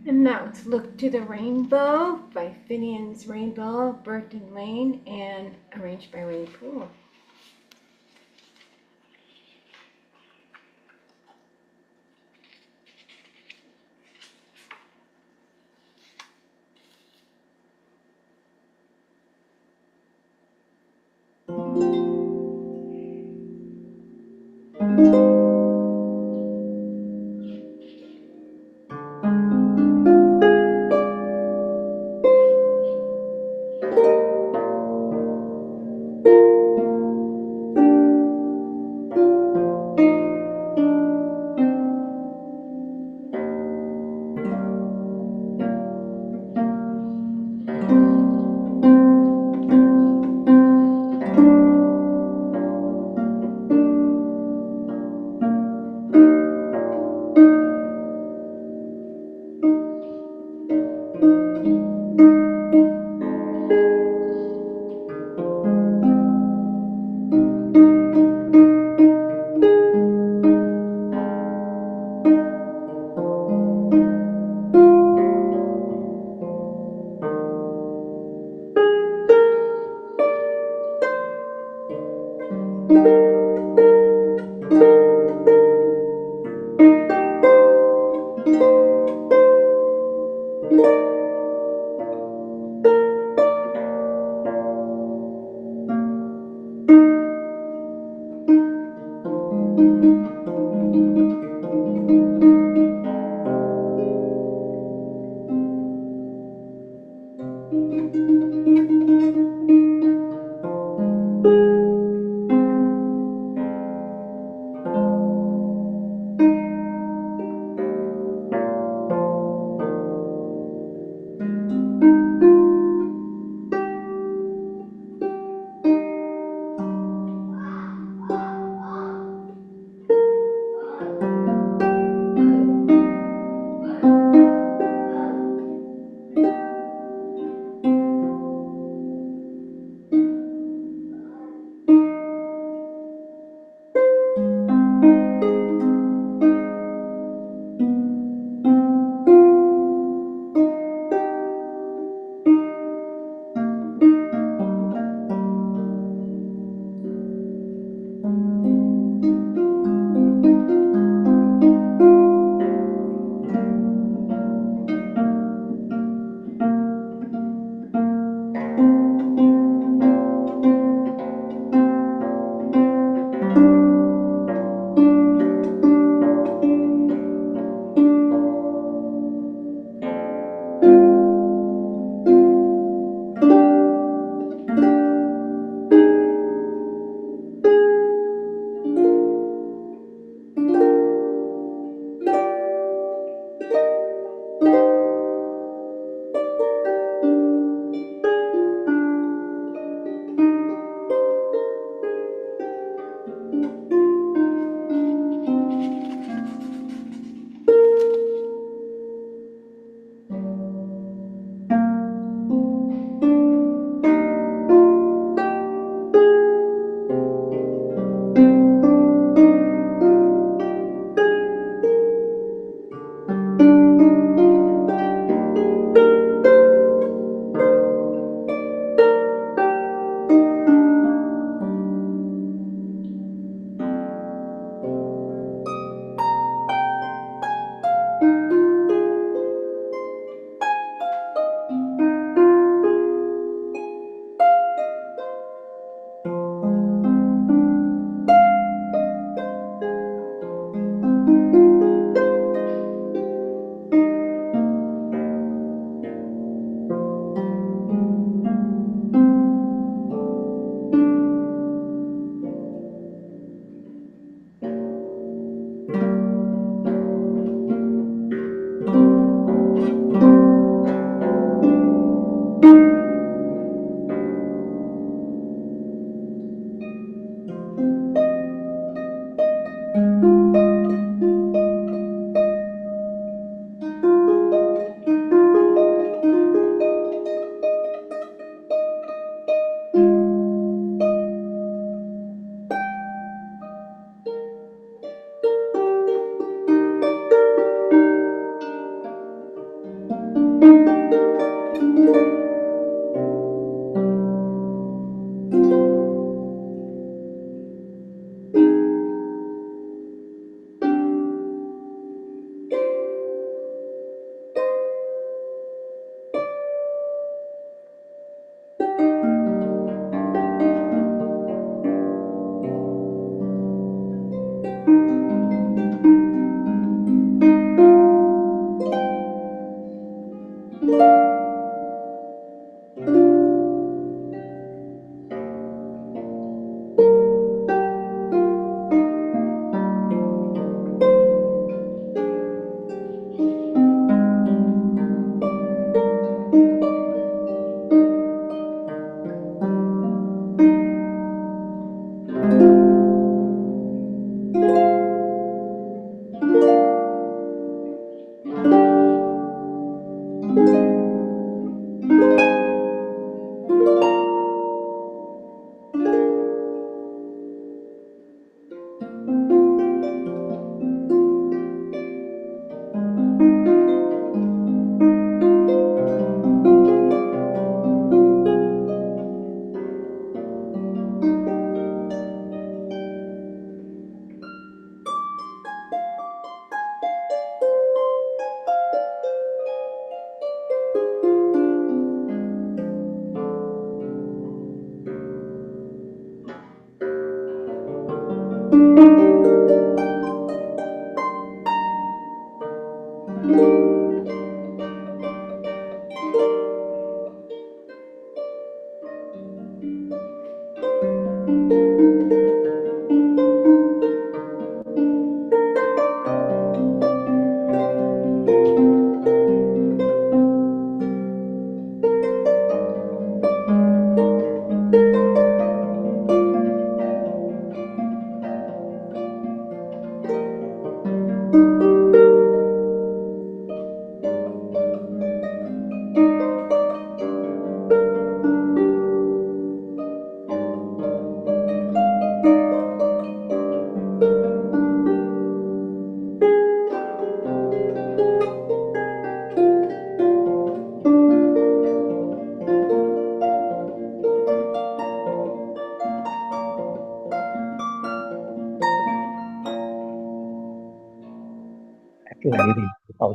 And now let's look to the Rainbow by Finian's Rainbow, Burton Lane, and arranged by Wayne Poole.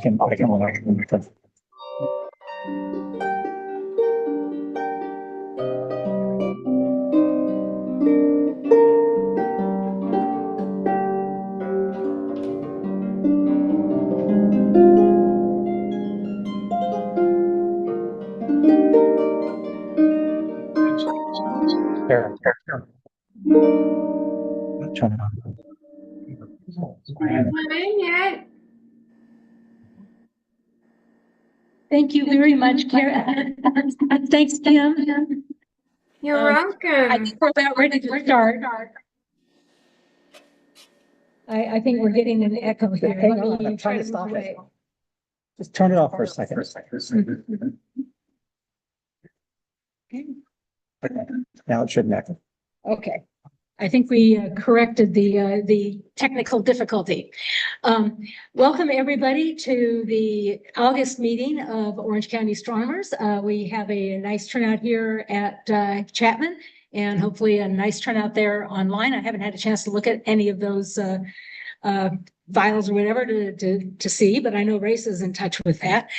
Not in yet. Thank you very much, Karen. Thanks, Kim. You're I welcome. think we're about ready to start. I think we're getting an echo here. Hang Let on, me I'm try trying to to move stop away. it. Just turn it off for a second. Okay, now it shouldn't echo. Okay. I think we corrected the technical difficulty. Welcome, everybody, to the August meeting of Orange County Astronomers. We have a nice turnout here at Chapman, and hopefully a nice turnout there online. I haven't had a chance to look at any of those files or whatever to see, but I know Race is in touch with that.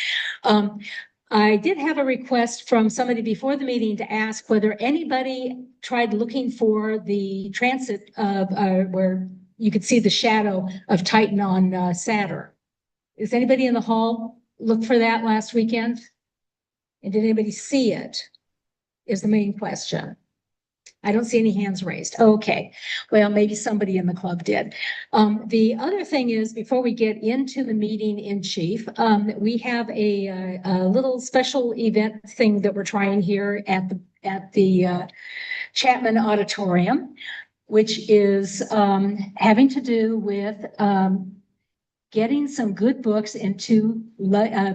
I did have a request from somebody before the meeting to ask whether anybody tried looking for the transit of where you could see the shadow of Titan on Saturn. Is anybody in the hall look for that last weekend? And did anybody see it? Is the main question. I don't see any hands raised. Okay, well, maybe somebody in the club did. The other thing is, before we get into the meeting in chief, we have a little special event thing that we're trying here at the Chapman Auditorium, which is having to do with getting some good books into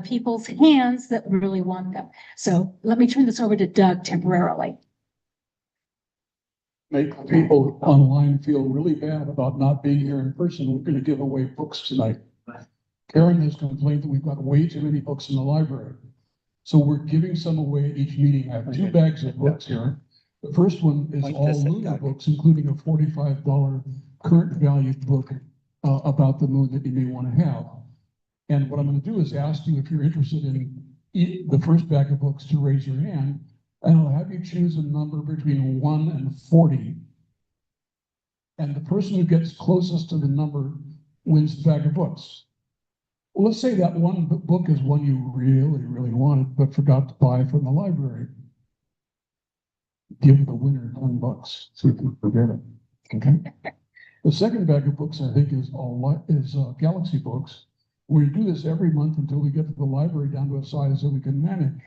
people's hands that really want them. So let me turn this over to Doug temporarily. Make people online feel really bad about not being here in person. We're going to give away books tonight. Karen has complained that we've got way too many books in the library. So we're giving some away at each meeting. I have 2 bags of books here. The first one is all lunar books, including a $45 current value book about the moon that you may want to have. And what I'm going to do is ask you if you're interested in the first bag of books to raise your hand. And I'll have you choose a number between 1 and 40. And the person who gets closest to the number wins the bag of books. Well, let's say that one book is one you really, really wanted, but forgot to buy from the library. Give the winner $10 so you can forget it. Okay. The second bag of books, I think, is Galaxy books. We do this every month until we get to the library down to a size that we can manage.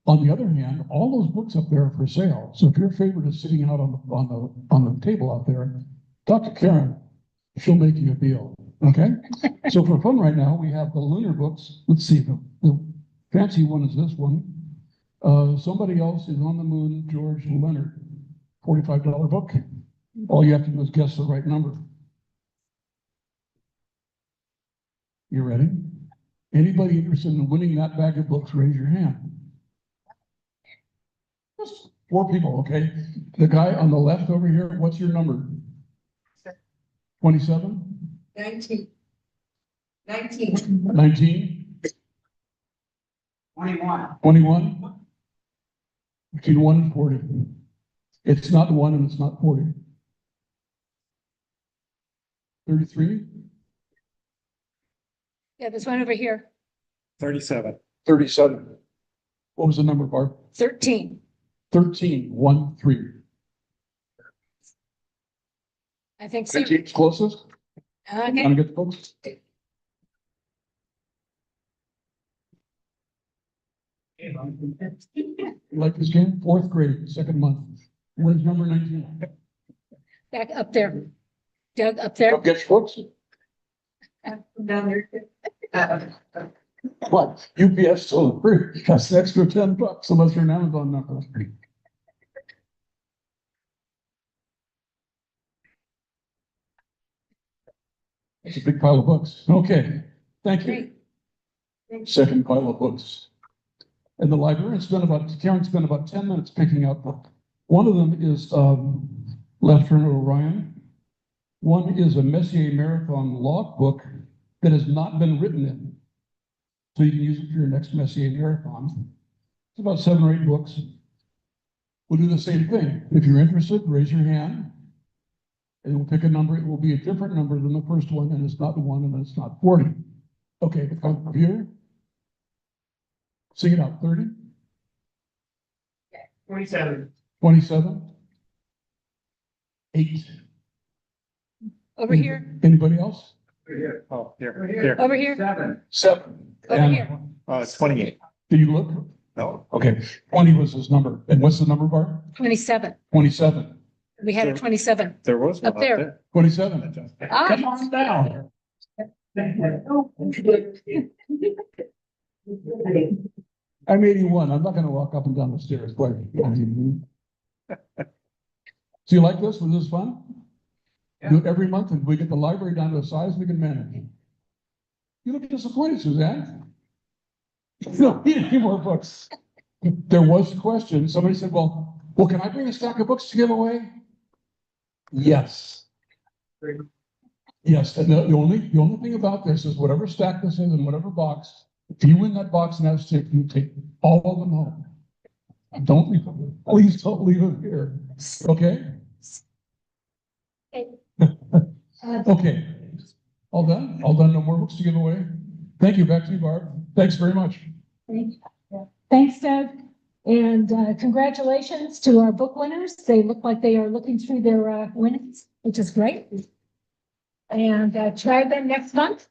On the other hand, all those books up there are for sale. So if your favorite is sitting out on the table out there, talk to Karen. She'll make you a deal. Okay. So for fun right now, we have the lunar books. Let's see. The fancy one is this one. Somebody else is on the moon. George Leonard, $45 book. All you have to do is guess the right number. You ready? Anybody interested in winning that bag of books, raise your hand. Just 4 people, okay? The guy on the left over here, what's your number? 27? 19. 19? 21. 21? Between 1 and 40. It's not 1 and it's not 40. 33? Yeah, there's one over here. 37. 37. What was the number, Barb? 13. 13. 1, 3. I think so. 13's closest? Okay. Want to get the books? You like this game? 4th grade, 2nd month. Where's number 19? Back up there. Doug, up there. Go get your books. Down there. What? UPS sold free. That's an extra $10 unless you're an Amazon number. It's a big pile of books. Okay, thank you. Great. Second pile of books. And the librarian Karen spent about 10 minutes picking out book. One of them is Left Turn Orion. One is a Messier Marathon log book that has not been written in. So you can use it for your next Messier marathon. It's about 7 or 8 books. We'll do the same thing. If you're interested, raise your hand. And we'll pick a number. It will be a different number than the first one, and it's not the one, and it's not 40. Okay, the computer. Sing it out. 30. 27. 27. 8. Over here, Anybody else? Here. Oh, here. over here, 7. over And here. It's 28. did you look? No. Okay, 20 was his number. And what's the number, Barb? 27. 27. We had a 27. There was one Up there. 27. Ah. Come on down. I'm 81. I'm not gonna walk up and down the stairs. Quite. So you like this? Was this fun? Do it every month, and we get the library down to a size we can manage. You look disappointed, Suzanne. You don't need any more books. There was a question. Somebody said, well, can I bring a stack of books to give away? Yes. Yes, and the only thing about this is whatever stack this is in whatever box, if you win that box and that stick, you take all of them home. Don't leave them. Please don't leave them here. Okay? Okay. All done? All done? No more books to give away? Thank you. Back to you, Barb. Thanks very much. Thanks, Doug. And congratulations to our book winners. They look like they are looking through their winnings, which is great. And try them next month.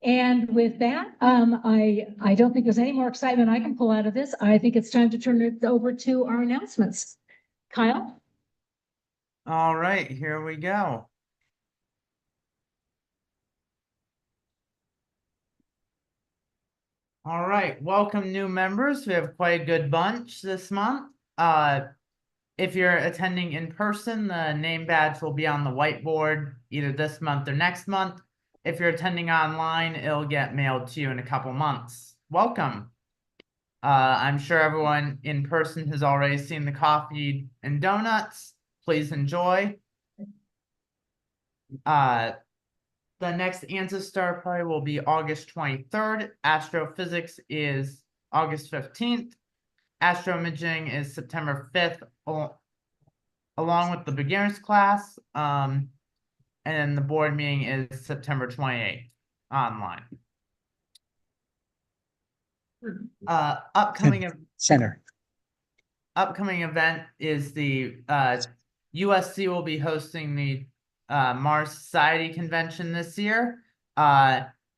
And with that, I don't think there's any more excitement I can pull out of this. I think it's time to turn it over to our announcements. Kyle? All right, here we go. All right, welcome new members. We have quite a good bunch this month. If you're attending in person, the name badge will be on the whiteboard either this month or next month. If you're attending online, it'll get mailed to you in a couple months. Welcome. I'm sure everyone in person has already seen the coffee and donuts. Please enjoy. The next Ancestar party will be August 23rd. Astrophysics is August 15th. Astroimaging is September 5th, along with the beginners class. And then the board meeting is September 28th online. Upcoming event is the USC will be hosting the Mars Society Convention this year.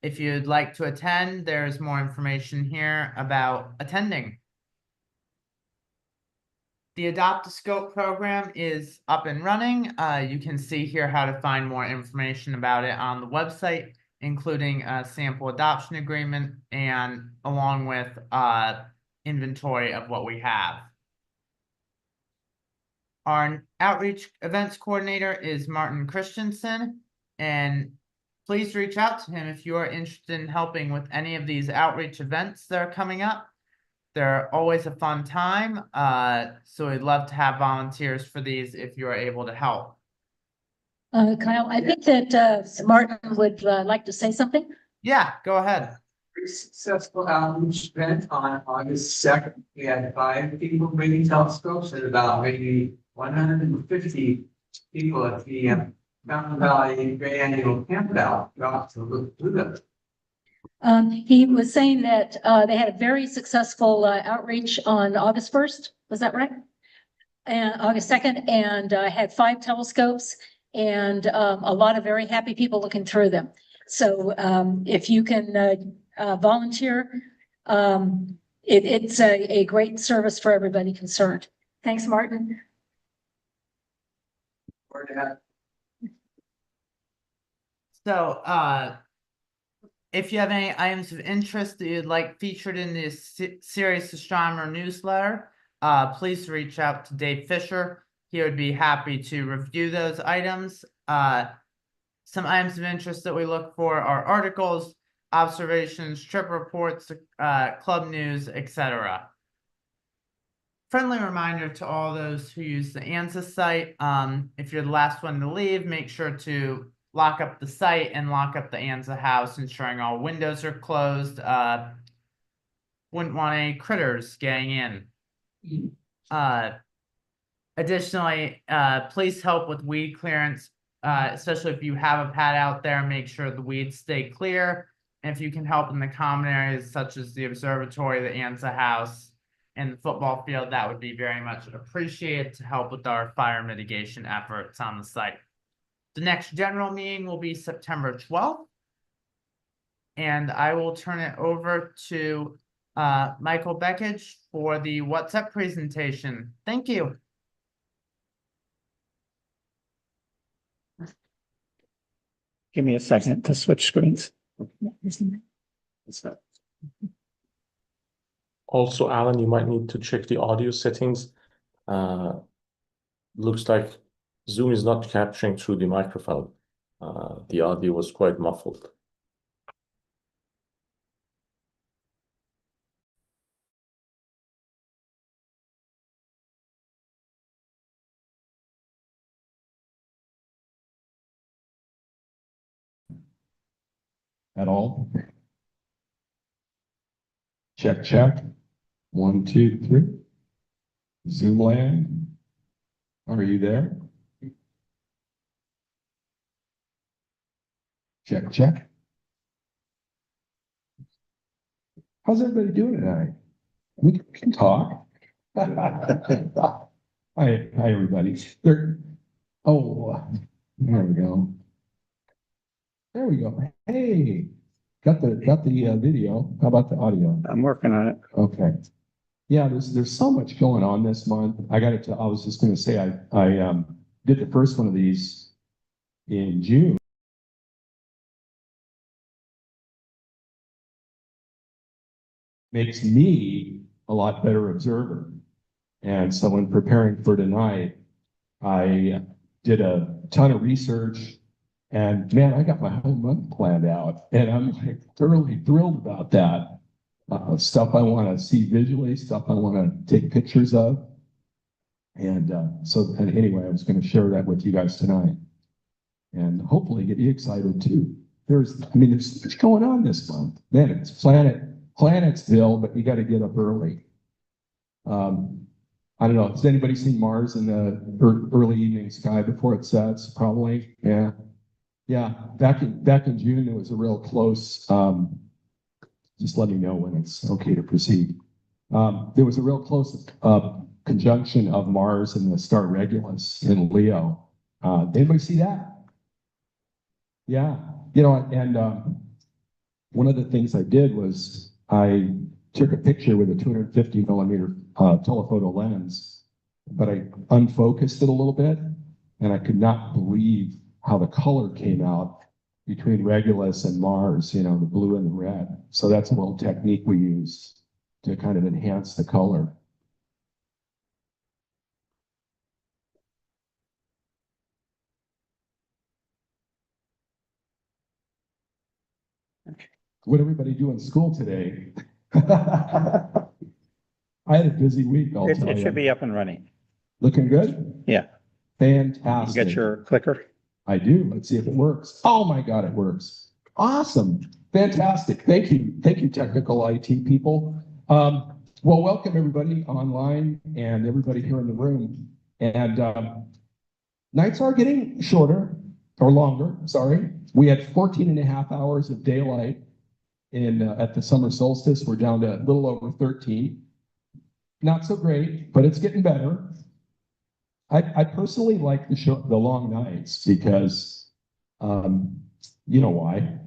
If you'd like to attend, there's more information here about attending. The Adopt a Scope program is up and running. You can see here how to find more information about it on the website, including a sample adoption agreement and along with inventory of what we have. Our outreach events coordinator is Martin Christensen, and please reach out to him if you are interested in helping with any of these outreach events that are coming up. They're always a fun time, so we'd love to have volunteers for these if you are able to help. Kyle, I think that Martin would like to say something. Yeah, go ahead. Pretty successful outreach event on August 2nd. We had 5 people bringing telescopes and about maybe 150 people at the Mountain Valley Great Annual Campout got to look through them. He was saying that they had a very successful outreach on August 1st. Was that right? And August 2nd, and had 5 telescopes and a lot of very happy people looking through them. So if you can volunteer, it's a great service for everybody concerned. Thanks, Martin. So, if you have any items of interest that you'd like featured in this Serious Astronomer newsletter, please reach out to Dave Fisher. He would be happy to review those items. Some items of interest that we look for are articles, observations, trip reports, club news, etc. Friendly reminder to all those who use the ANSYS site, if you're the last one to leave, make sure to lock up the site and lock up the Anza house, ensuring all windows are closed. Wouldn't want any critters getting in. Additionally, please help with weed clearance, especially if you have a pad out there, make sure the weeds stay clear. And if you can help in the common areas such as the observatory, the Anza house, and the football field, that would be very much appreciated to help with our fire mitigation efforts on the site. The next general meeting will be September 12th. And I will turn it over to Michael Beckich for the What's Up presentation. Thank you. Give me a second to switch screens. Also, Alan, you might need to check the audio settings. Looks like Zoom is not capturing through the microphone. The audio was quite muffled. At all? Check, check. 1, 2, 3. Zoom land. Are you there? Check, check. How's everybody doing tonight? We can talk. Hi, everybody. There we go. There we go. Hey, got the video. How about the audio? I'm working on it. Okay. Yeah, there's so much going on this month. I was just gonna say, I did the first one of these in June. Makes me a lot better observer. And so in preparing for tonight, I did a ton of research, and man, I got my whole month planned out, and I'm like thoroughly thrilled about that. Stuff I want to see visually, stuff I want to take pictures of. And anyway, I was going to share that with you guys tonight, and hopefully get you excited too. There's so much going on this month. Man, it's Planetsville, but you got to get up early. I don't know. Has anybody seen Mars in the early evening sky before it sets? Probably. Yeah. Yeah. Back in June, it was a real close. Just let me know when it's okay to proceed. There was a real close conjunction of Mars and the star Regulus in Leo. Did anybody see that? Yeah. And one of the things I did was I took a picture with a 250 millimeter telephoto lens, but I unfocused it a little bit, and I could not believe how the color came out between Regulus and Mars, the blue and the red. So that's a little technique we use to kind of enhance the color. What everybody do in school today? I had a busy week, I'll tell It you. should be up and running. Looking good? Yeah. Fantastic. You got your clicker? I do. Let's see if it works. Oh my God, it works. Awesome. Fantastic. Thank you. Thank you, technical IT people. Well, welcome everybody online and everybody here in the room. And nights are getting shorter or longer, sorry. We had 14 and a half hours of daylight at the summer solstice. We're down to a little over 13. Not so great, but it's getting better. I personally like the long nights because you know why.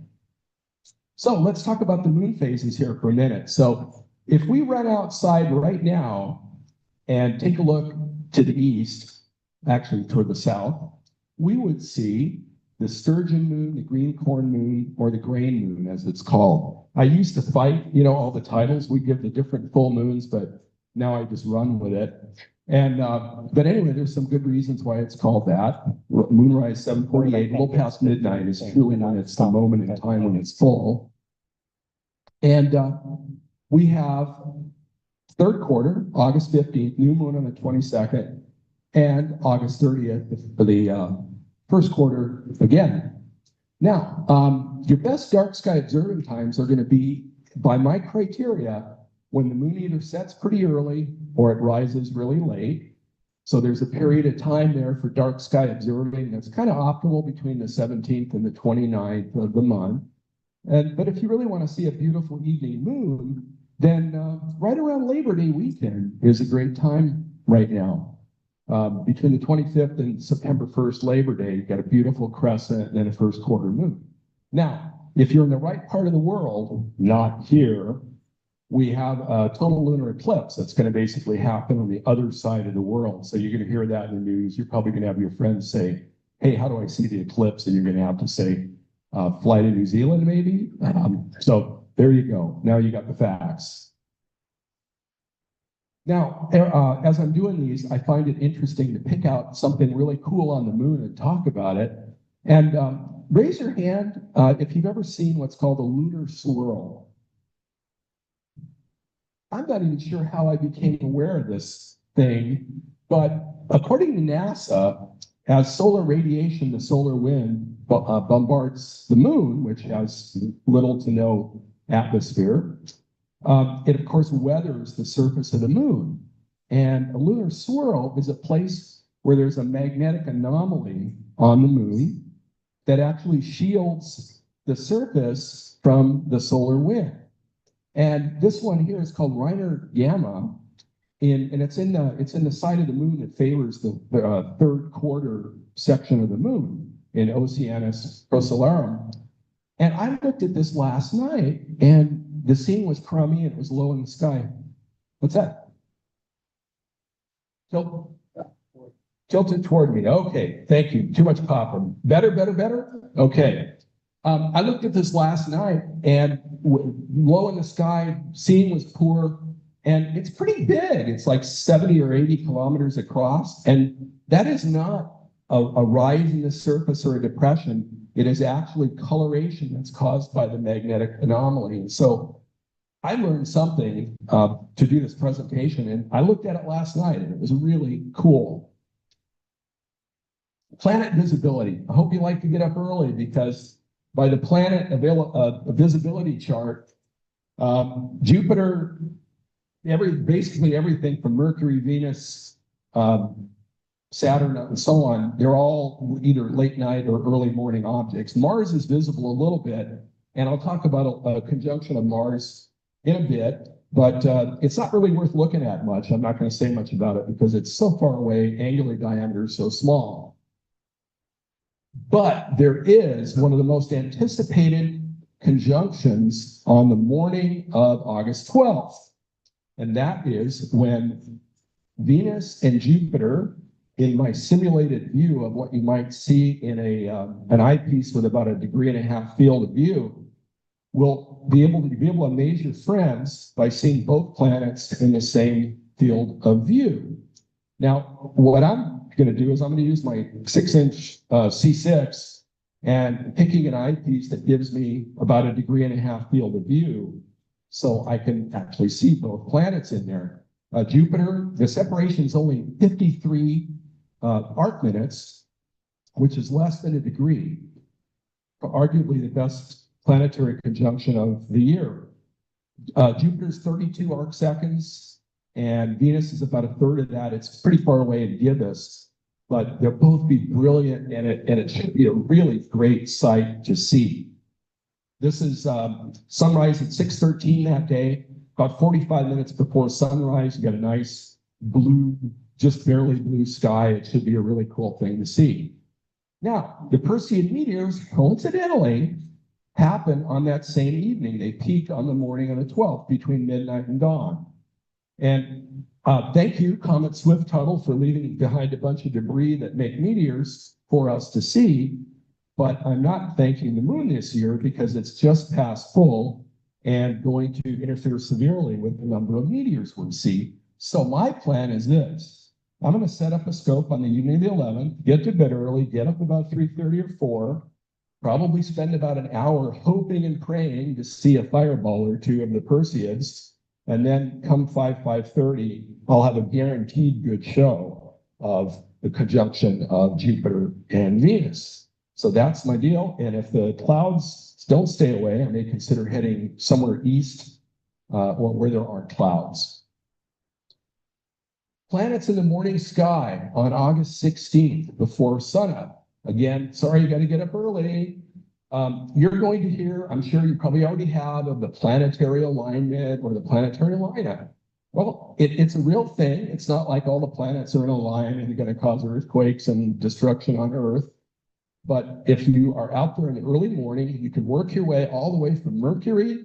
So let's talk about the moon phases here for a minute. So if we run outside right now and take a look to the east, actually toward the south, we would see the sturgeon moon, the green corn moon, or the grain moon as it's called. I used to fight, all the titles. We give the different full moons, but now I just run with it. And but anyway, there's some good reasons why it's called that. Moonrise 7:48, a little past midnight, is truly when it's the moment in time when it's full. And we have third quarter, August 15th, new moon on the 22nd, and August 30th for the first quarter again. Now, your best dark sky observing times are going to be, by my criteria, when the moon either sets pretty early or it rises really late. So there's a period of time there for dark sky observing that's kind of optimal between the 17th and the 29th of the month. But if you really want to see a beautiful evening moon, then right around Labor Day weekend is a great time right now. Between the 25th and September 1st, Labor Day, you've got a beautiful crescent and then a first quarter moon. Now, if you're in the right part of the world, not here, we have a total lunar eclipse that's going to basically happen on the other side of the world. So you're going to hear that in the news. You're probably going to have your friends say, hey, how do I see the eclipse? And you're going to have to say, fly to New Zealand, maybe. So there you go. Now you got the facts. Now, as I'm doing these, I find it interesting to pick out something really cool on the moon and talk about it. And raise your hand if you've ever seen what's called a lunar swirl. I'm not even sure how I became aware of this thing, but according to NASA, as solar radiation, the solar wind bombards the moon, which has little to no atmosphere, it of course weathers the surface of the moon. And a lunar swirl is a place where there's a magnetic anomaly on the moon that actually shields the surface from the solar wind. And this one here is called Reiner Gamma, and it's in the side of the moon that favors the third quarter section of the moon in Oceanus Procellarum. And I looked at this last night, and the scene was crummy and it was low in the sky. What's that? Tilt it toward me. Okay, thank you. Too much popping. Better, better, better? Okay. I looked at this last night, and low in the sky, scene was poor, and it's pretty big. It's like 70 or 80 kilometers across, and that is not a rise in the surface or a depression. It is actually coloration that's caused by the magnetic anomaly. And so I learned something to do this presentation, and I looked at it last night, and it was really cool. Planet visibility. I hope you like to get up early, because by the planet visibility chart, Jupiter, basically everything from Mercury, Venus, Saturn, and so on, they're all either late night or early morning objects. Mars is visible a little bit, and I'll talk about a conjunction of Mars in a bit, but it's not really worth looking at much. I'm not going to say much about it because it's so far away, angular diameter is so small. But there is one of the most anticipated conjunctions on the morning of August 12th. And that is when Venus and Jupiter, in my simulated view of what you might see in an eyepiece with about 1.5 degrees field of view, will be able to measure friends by seeing both planets in the same field of view. Now, what I'm going to do is I'm going to use my 6-inch C6 and picking an eyepiece that gives me about 1.5 degrees field of view, so I can actually see both planets in there. Jupiter, the separation is only 53 arc minutes, which is less than 1 degree, arguably the best planetary conjunction of the year. Jupiter's 32 arc seconds, and Venus is about 1/3 of that. It's pretty far away in Gibbous, but they'll both be brilliant, and it should be a really great sight to see. This is sunrise at 6:13 that day. About 45 minutes before sunrise, you got a nice blue, just barely blue sky. It should be a really cool thing to see. Now, the Perseid meteors, coincidentally, happen on that same evening. They peak on the morning of the 12th between midnight and dawn. And thank you, Comet Swift-Tuttle, for leaving behind a bunch of debris that make meteors for us to see. But I'm not thanking the moon this year because it's just past full and going to interfere severely with the number of meteors we see. So my plan is this. I'm going to set up a scope on the evening of the 11th, get to bed early, get up about 3:30 or 4, probably spend about an hour hoping and praying to see a fireball or two of the Perseids. And then come 5:30, I'll have a guaranteed good show of the conjunction of Jupiter and Venus. So that's my deal. And if the clouds don't stay away, I may consider heading somewhere east or where there aren't clouds. Planets in the morning sky on August 16th before sunup. Again, sorry, you got to get up early. You're going to hear, I'm sure you probably already have, of the planetary alignment or the planetary lineup. Well, it's a real thing. It's not like all the planets are in a line and they're going to cause earthquakes and destruction on Earth. But if you are out there in the early morning, you can work your way all the way from Mercury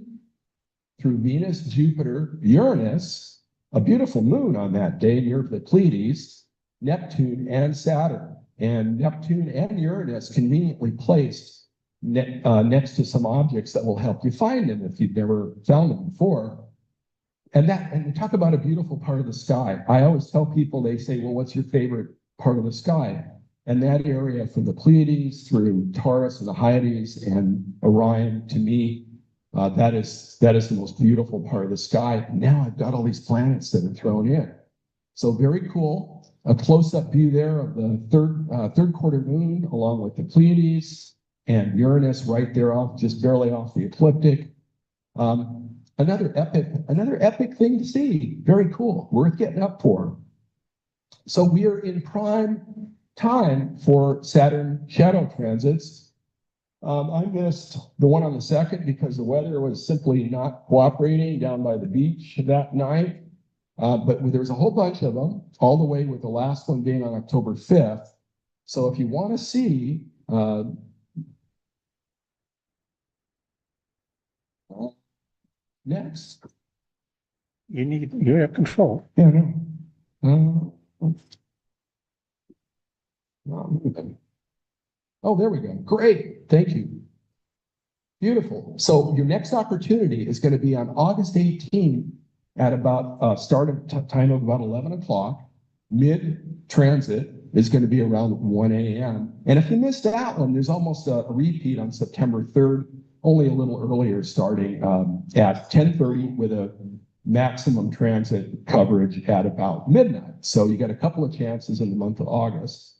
through Venus, Jupiter, Uranus, a beautiful moon on that day near the Pleiades, Neptune, and Saturn. And Neptune and Uranus conveniently placed next to some objects that will help you find them if you've never found them before. And talk about a beautiful part of the sky. I always tell people, they say, well, what's your favorite part of the sky? And that area from the Pleiades through Taurus and the Hyades and Orion, to me, that is the most beautiful part of the sky. Now I've got all these planets that are thrown in. So very cool. A close-up view there of the third quarter moon, along with the Pleiades and Uranus right there off, just barely off the ecliptic. Another epic thing to see. Very cool. Worth getting up for. So we are in prime time for Saturn shadow transits. I missed the one on the 2nd because the weather was simply not cooperating down by the beach that night. But there's a whole bunch of them, all the way with the last one being on October 5th. So if you want to see next. You have control. Yeah, no. Oh, there we go. Great. Thank you. Beautiful. So your next opportunity is going to be on August 18th at about start of time of about 11 o'clock. Mid-transit is going to be around 1 a.m. And if you missed that one, there's almost a repeat on September 3rd, only a little earlier, starting at 10:30 with a maximum transit coverage at about midnight. So you get a couple of chances in the month of August,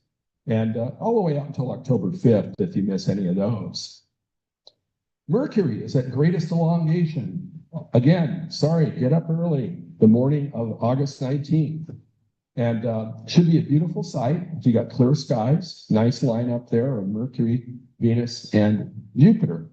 and all the way up until October 5th if you miss any of those. Mercury is at greatest elongation. Again, sorry, get up early, the morning of August 19th. And should be a beautiful sight if you got clear skies. Nice line up there of Mercury, Venus, and Jupiter.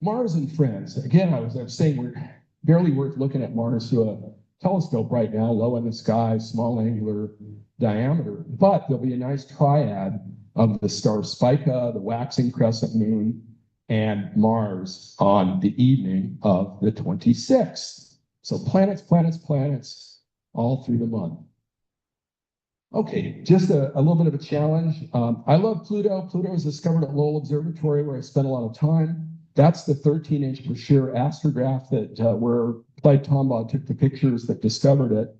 Mars and friends. Again, I was saying we're barely worth looking at Mars through a telescope right now, low in the sky, small angular diameter. But there'll be a nice triad of the star Spica, the waxing crescent moon, and Mars on the evening of the 26th. So planets, planets, planets all through the month. Okay, just a little bit of a challenge. I love Pluto. Pluto was discovered at Lowell Observatory, where I spent a lot of time. That's the 13-inch per shear astrograph that where Clyde Tombaugh took the pictures that discovered it.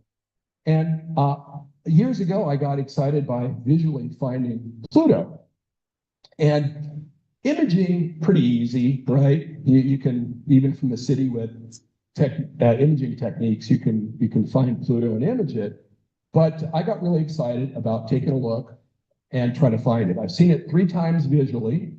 And years ago, I got excited by visually finding Pluto. And imaging, pretty easy, right? You can, even from the city with imaging techniques, you can find Pluto and image it. But I got really excited about taking a look and trying to find it. I've seen it 3 times visually,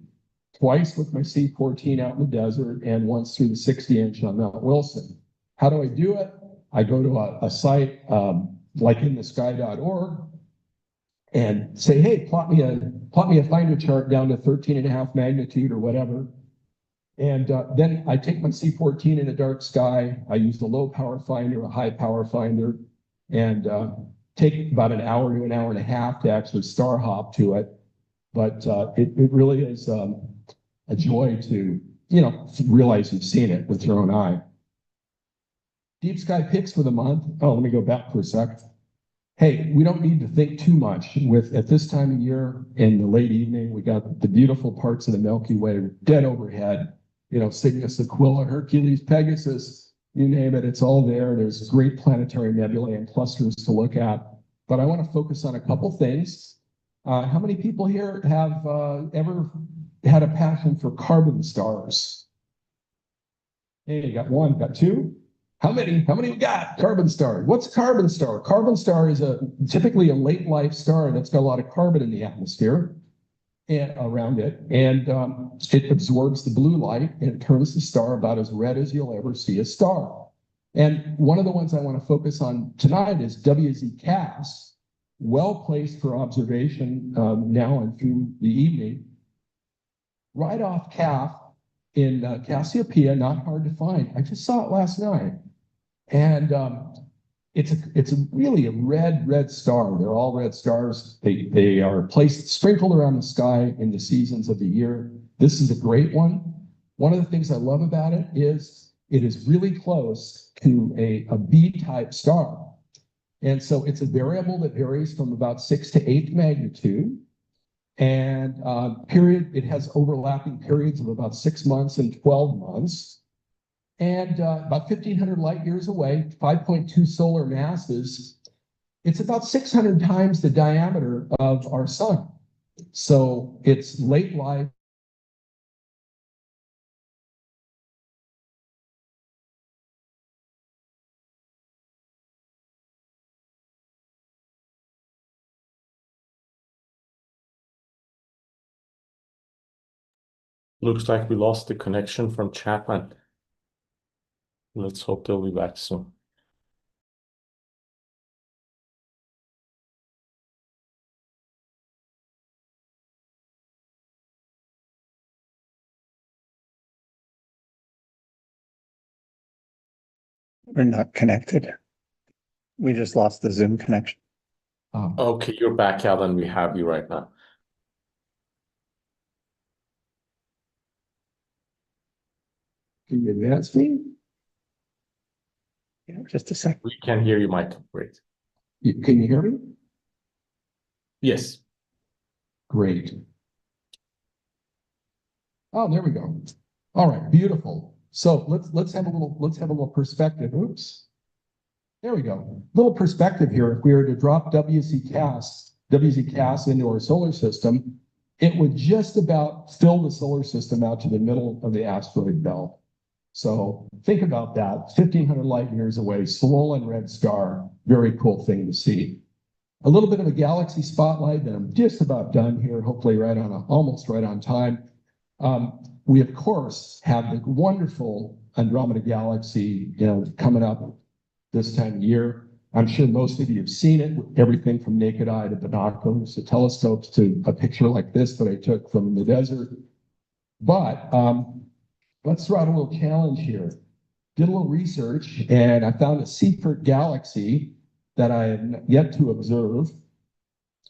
twice with my C-14 out in the desert, and once through the 60-inch on Mount Wilson. How do I do it? I go to a site like inthesky.org and say, hey, plot me a finder chart down to 13.5 magnitude or whatever. And then I take my C-14 in a dark sky. I use the low power finder, a high power finder, and take about an hour to an hour and a half to actually star hop to it. But it really is a joy to, realize you've seen it with your own eye. Deep sky picks for the month. Oh, let me go back for a sec. Hey, we don't need to think too much. At this time of year, in the late evening, we got the beautiful parts of the Milky Way dead overhead. Cygnus, Aquila, Hercules, Pegasus, you name it, it's all there. There's great planetary nebulae and clusters to look at. But I want to focus on a couple things. How many people here have ever had a passion for carbon stars? Hey, you got 1, got 2? How many we got? Carbon star. What's a carbon star? Carbon star is typically a late life star that's got a lot of carbon in the atmosphere. around it, and it absorbs the blue light and it turns the star about as red as you'll ever see a star. And one of the ones I want to focus on tonight is WZ Cass, well placed for observation now and through the evening. Right off Calf in Cassiopeia, not hard to find. I just saw it last night. And it's really a red star. They're all red stars. They are placed, sprinkled around the sky in the seasons of the year. This is a great one. One of the things I love about it is really close to a B-type star. And so it's a variable that varies from about 6 to 8 magnitude. And it has overlapping periods of about 6 months and 12 months. And about 1,500 light years away, 5.2 solar masses. It's about 600 times the diameter of our sun. So it's late life. Looks like we lost the connection from Chapman. Let's hope they'll be back soon. We're not connected. We just lost the Zoom connection. Okay, you're back out and we have you right now. Can you advance me? Yeah, just a second. We can hear you, Michael. Great. Can you hear me? Yes. Great. Oh, there we go. All right, beautiful. So let's have a little perspective. Oops. There we go. Little perspective here. If we were to drop WZ Cass into our solar system, it would just about fill the solar system out to the middle of the asteroid belt. So think about that. 1,500 light years away, swollen red star. Very cool thing to see. A little bit of a galaxy spotlight, and I'm just about done here. Hopefully, almost right on time. We of course have the wonderful Andromeda Galaxy, coming up this time of year. I'm sure most of you have seen it. Everything from naked eye to binoculars to telescopes to a picture like this that I took from the desert. But let's throw out a little challenge here. Did a little research, and I found a Seyfert galaxy that I have yet to observe.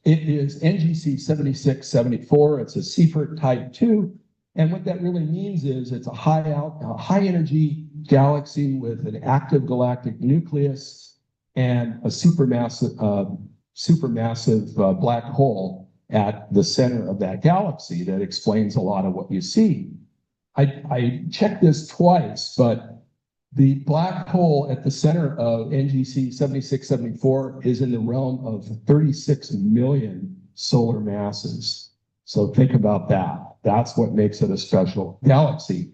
It is NGC 7674. It's a Seyfert type 2. And what that really means is it's a high energy galaxy with an active galactic nucleus and a supermassive black hole at the center of that galaxy that explains a lot of what you see. I checked this twice, but the black hole at the center of NGC 7674 is in the realm of 36 million solar masses. So think about that. That's what makes it a special galaxy.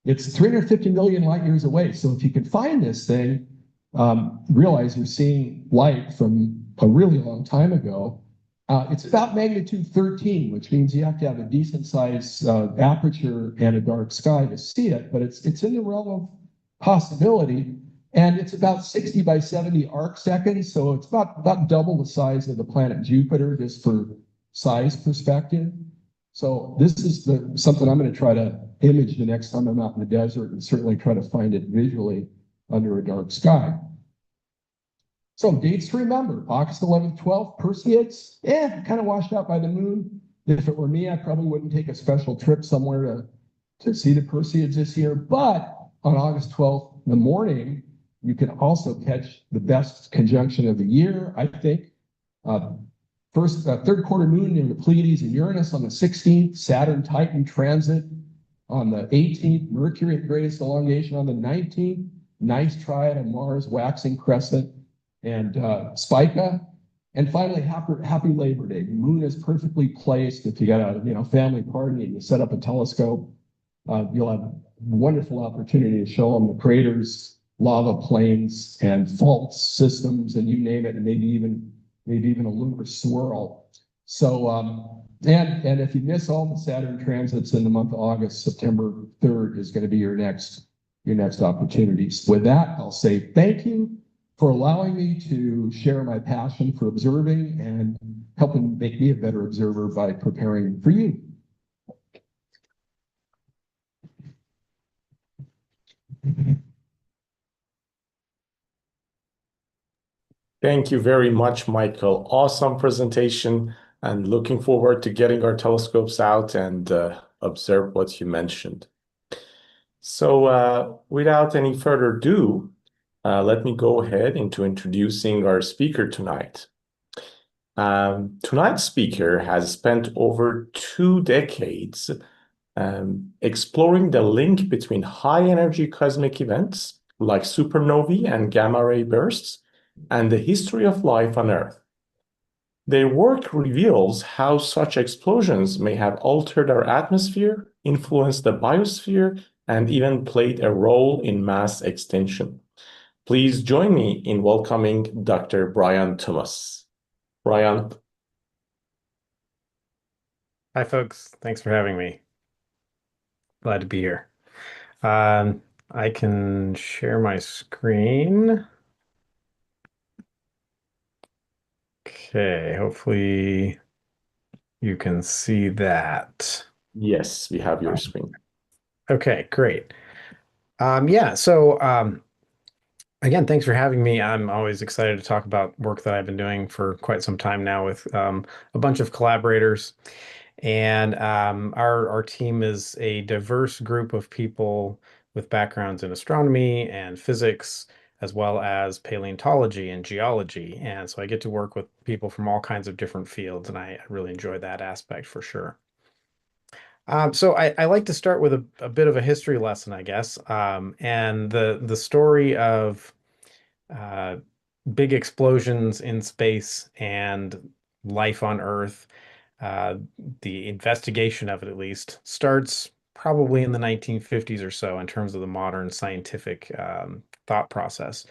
It's 350 million light years away. So if you can find this thing, realize you're seeing light from a really long time ago. It's about magnitude 13, which means you have to have a decent size aperture and a dark sky to see it, but it's in the realm of possibility. And it's about 60 by 70 arc seconds. So it's about double the size of the planet Jupiter, just for size perspective. So this is something I'm going to try to image the next time I'm out in the desert, and certainly try to find it visually under a dark sky. So dates to remember: August 11th, 12th, Perseids, kind of washed out by the moon. If it were me, I probably wouldn't take a special trip somewhere to see the Perseids this year. But on August 12th in the morning, you can also catch the best conjunction of the year, I think. Third quarter moon near the Pleiades and Uranus on the 16th, Saturn-Titan transit on the 18th, Mercury at greatest elongation on the 19th, nice triad of Mars waxing crescent and Spica. And finally, happy Labor Day. The moon is perfectly placed. If you got a family party and you set up a telescope, you'll have a wonderful opportunity to show them the craters, lava plains, and fault systems, and you name it, and maybe even a lunar swirl. So And if you miss all the Saturn transits in the month of August, September 3rd is going to be your next opportunities. With that, I'll say thank you for allowing me to share my passion for observing and helping make me a better observer by preparing for you. Thank you very much, Michael. Awesome presentation, and looking forward to getting our telescopes out and observe what you mentioned. So without any further ado, let me go ahead into introducing our speaker tonight. Tonight's speaker has spent over 2 decades exploring the link between high-energy cosmic events like supernovae and gamma-ray bursts and the history of life on Earth. Their work reveals how such explosions may have altered our atmosphere, influenced the biosphere, and even played a role in mass extinction. Please join me in welcoming Dr. Brian Thomas. Brian. Hi, folks. Thanks for having me. Glad to be here. I can share my screen. Okay, hopefully you can see that. Yes, we have your screen. Okay, great. Again, thanks for having me. I'm always excited to talk about work that I've been doing for quite some time now with a bunch of collaborators. And our team is a diverse group of people with backgrounds in astronomy and physics, as well as paleontology and geology. And so I get to work with people from all kinds of different fields, and I really enjoy that aspect for sure. So I like to start with a bit of a history lesson, I guess, and the story of uh, big explosions in space and life on Earth. Uh, the investigation of it, at least, starts probably in the 1950s or so in terms of the modern scientific thought process.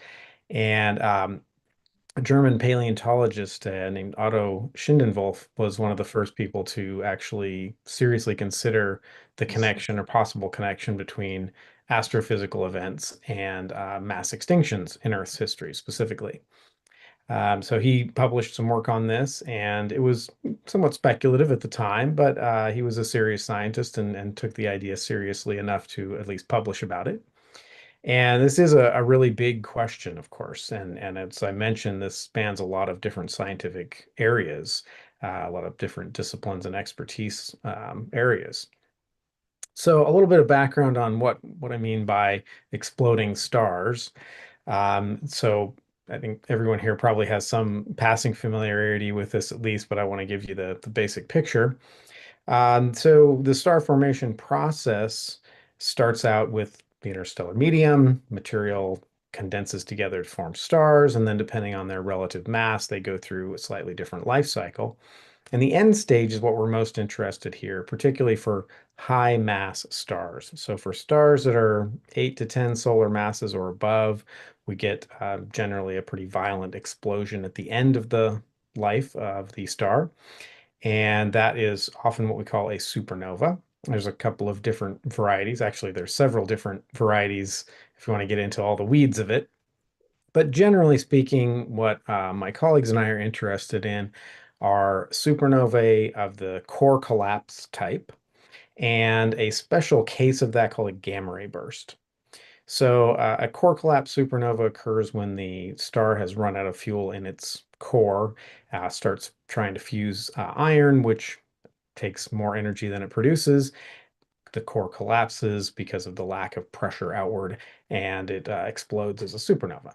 And a German paleontologist named Otto Schindenwolf was one of the first people to actually seriously consider the connection or possible connection between astrophysical events and mass extinctions in Earth's history specifically. So he published some work on this, and it was somewhat speculative at the time, but he was a serious scientist and took the idea seriously enough to at least publish about it. And this is a really big question, of course. And as I mentioned, this spans a lot of different scientific areas, a lot of different disciplines and expertise areas. So a little bit of background on what I mean by exploding stars. So I think everyone here probably has some passing familiarity with this at least, but I want to give you the basic picture. So the star formation process starts out with the interstellar medium, material condenses together to form stars, and then depending on their relative mass, they go through a slightly different life cycle. And the end stage is what we're most interested here, particularly for high mass stars. So for stars that are 8 to 10 solar masses or above, we get generally a pretty violent explosion at the end of the life of the star. And that is often what we call a supernova. There's a couple of different varieties. Actually, there's several different varieties if you want to get into all the weeds of it. But generally speaking, what my colleagues and I are interested in are supernovae of the core collapse type and a special case of that called a gamma ray burst. So a core collapse supernova occurs when the star has run out of fuel in its core, starts trying to fuse iron, which takes more energy than it produces. The core collapses because of the lack of pressure outward, and it explodes as a supernova.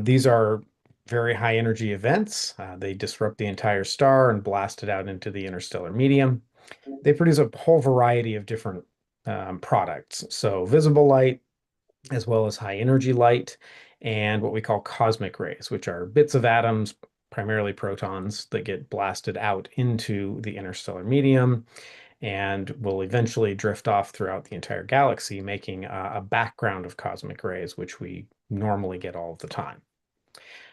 These are very high energy events. They disrupt the entire star and blast it out into the interstellar medium. They produce a whole variety of different products. So visible light, as well as high energy light, and what we call cosmic rays, which are bits of atoms, primarily protons, that get blasted out into the interstellar medium and will eventually drift off throughout the entire galaxy, making a background of cosmic rays, which we normally get all of the time.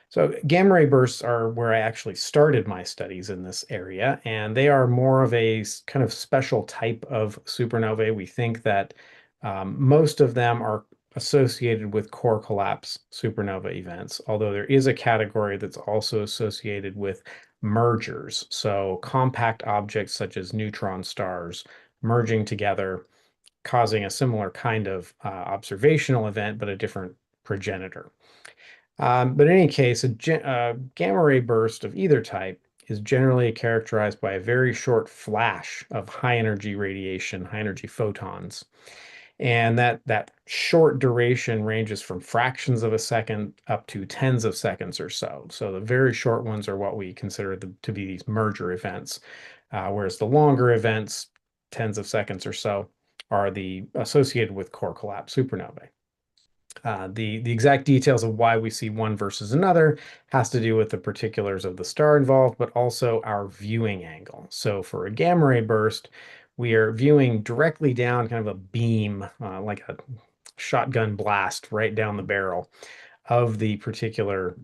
So gamma ray bursts are where I actually started my studies in this area, and they are more of a kind of special type of supernovae. We think that most of them are associated with core collapse supernova events, although there is a category that's also associated with mergers. So compact objects such as neutron stars merging together, causing a similar kind of observational event, but a different progenitor. But in any case, a gamma ray burst of either type is generally characterized by a very short flash of high energy radiation, high energy photons. And that short duration ranges from fractions of a second up to tens of seconds or so. So the very short ones are what we consider to be these merger events, whereas the longer events, tens of seconds or so, are the associated with core collapse supernovae. The exact details of why we see one versus another has to do with the particulars of the star involved, but also our viewing angle. So for a gamma ray burst, we are viewing directly down kind of a beam, like a shotgun blast right down the barrel of the particular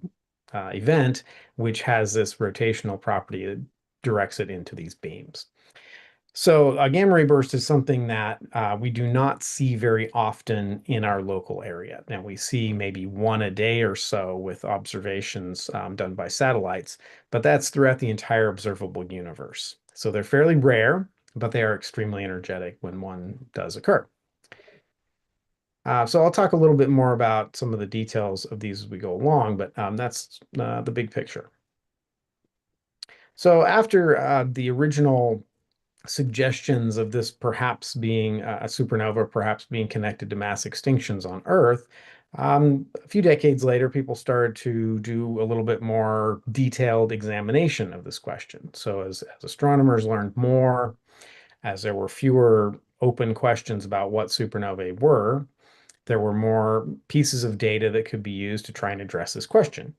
event, which has this rotational property that directs it into these beams. So a gamma ray burst is something that we do not see very often in our local area. Now we see maybe one a day or so with observations done by satellites, but that's throughout the entire observable universe. So they're fairly rare, but they are extremely energetic when one does occur. So I'll talk a little bit more about some of the details of these as we go along, but that's the big picture. So after the original suggestions of this perhaps being a supernova, perhaps being connected to mass extinctions on Earth, a few decades later, people started to do a little bit more detailed examination of this question. So as astronomers learned more, as there were fewer open questions about what supernovae were, there were more pieces of data that could be used to try and address this question.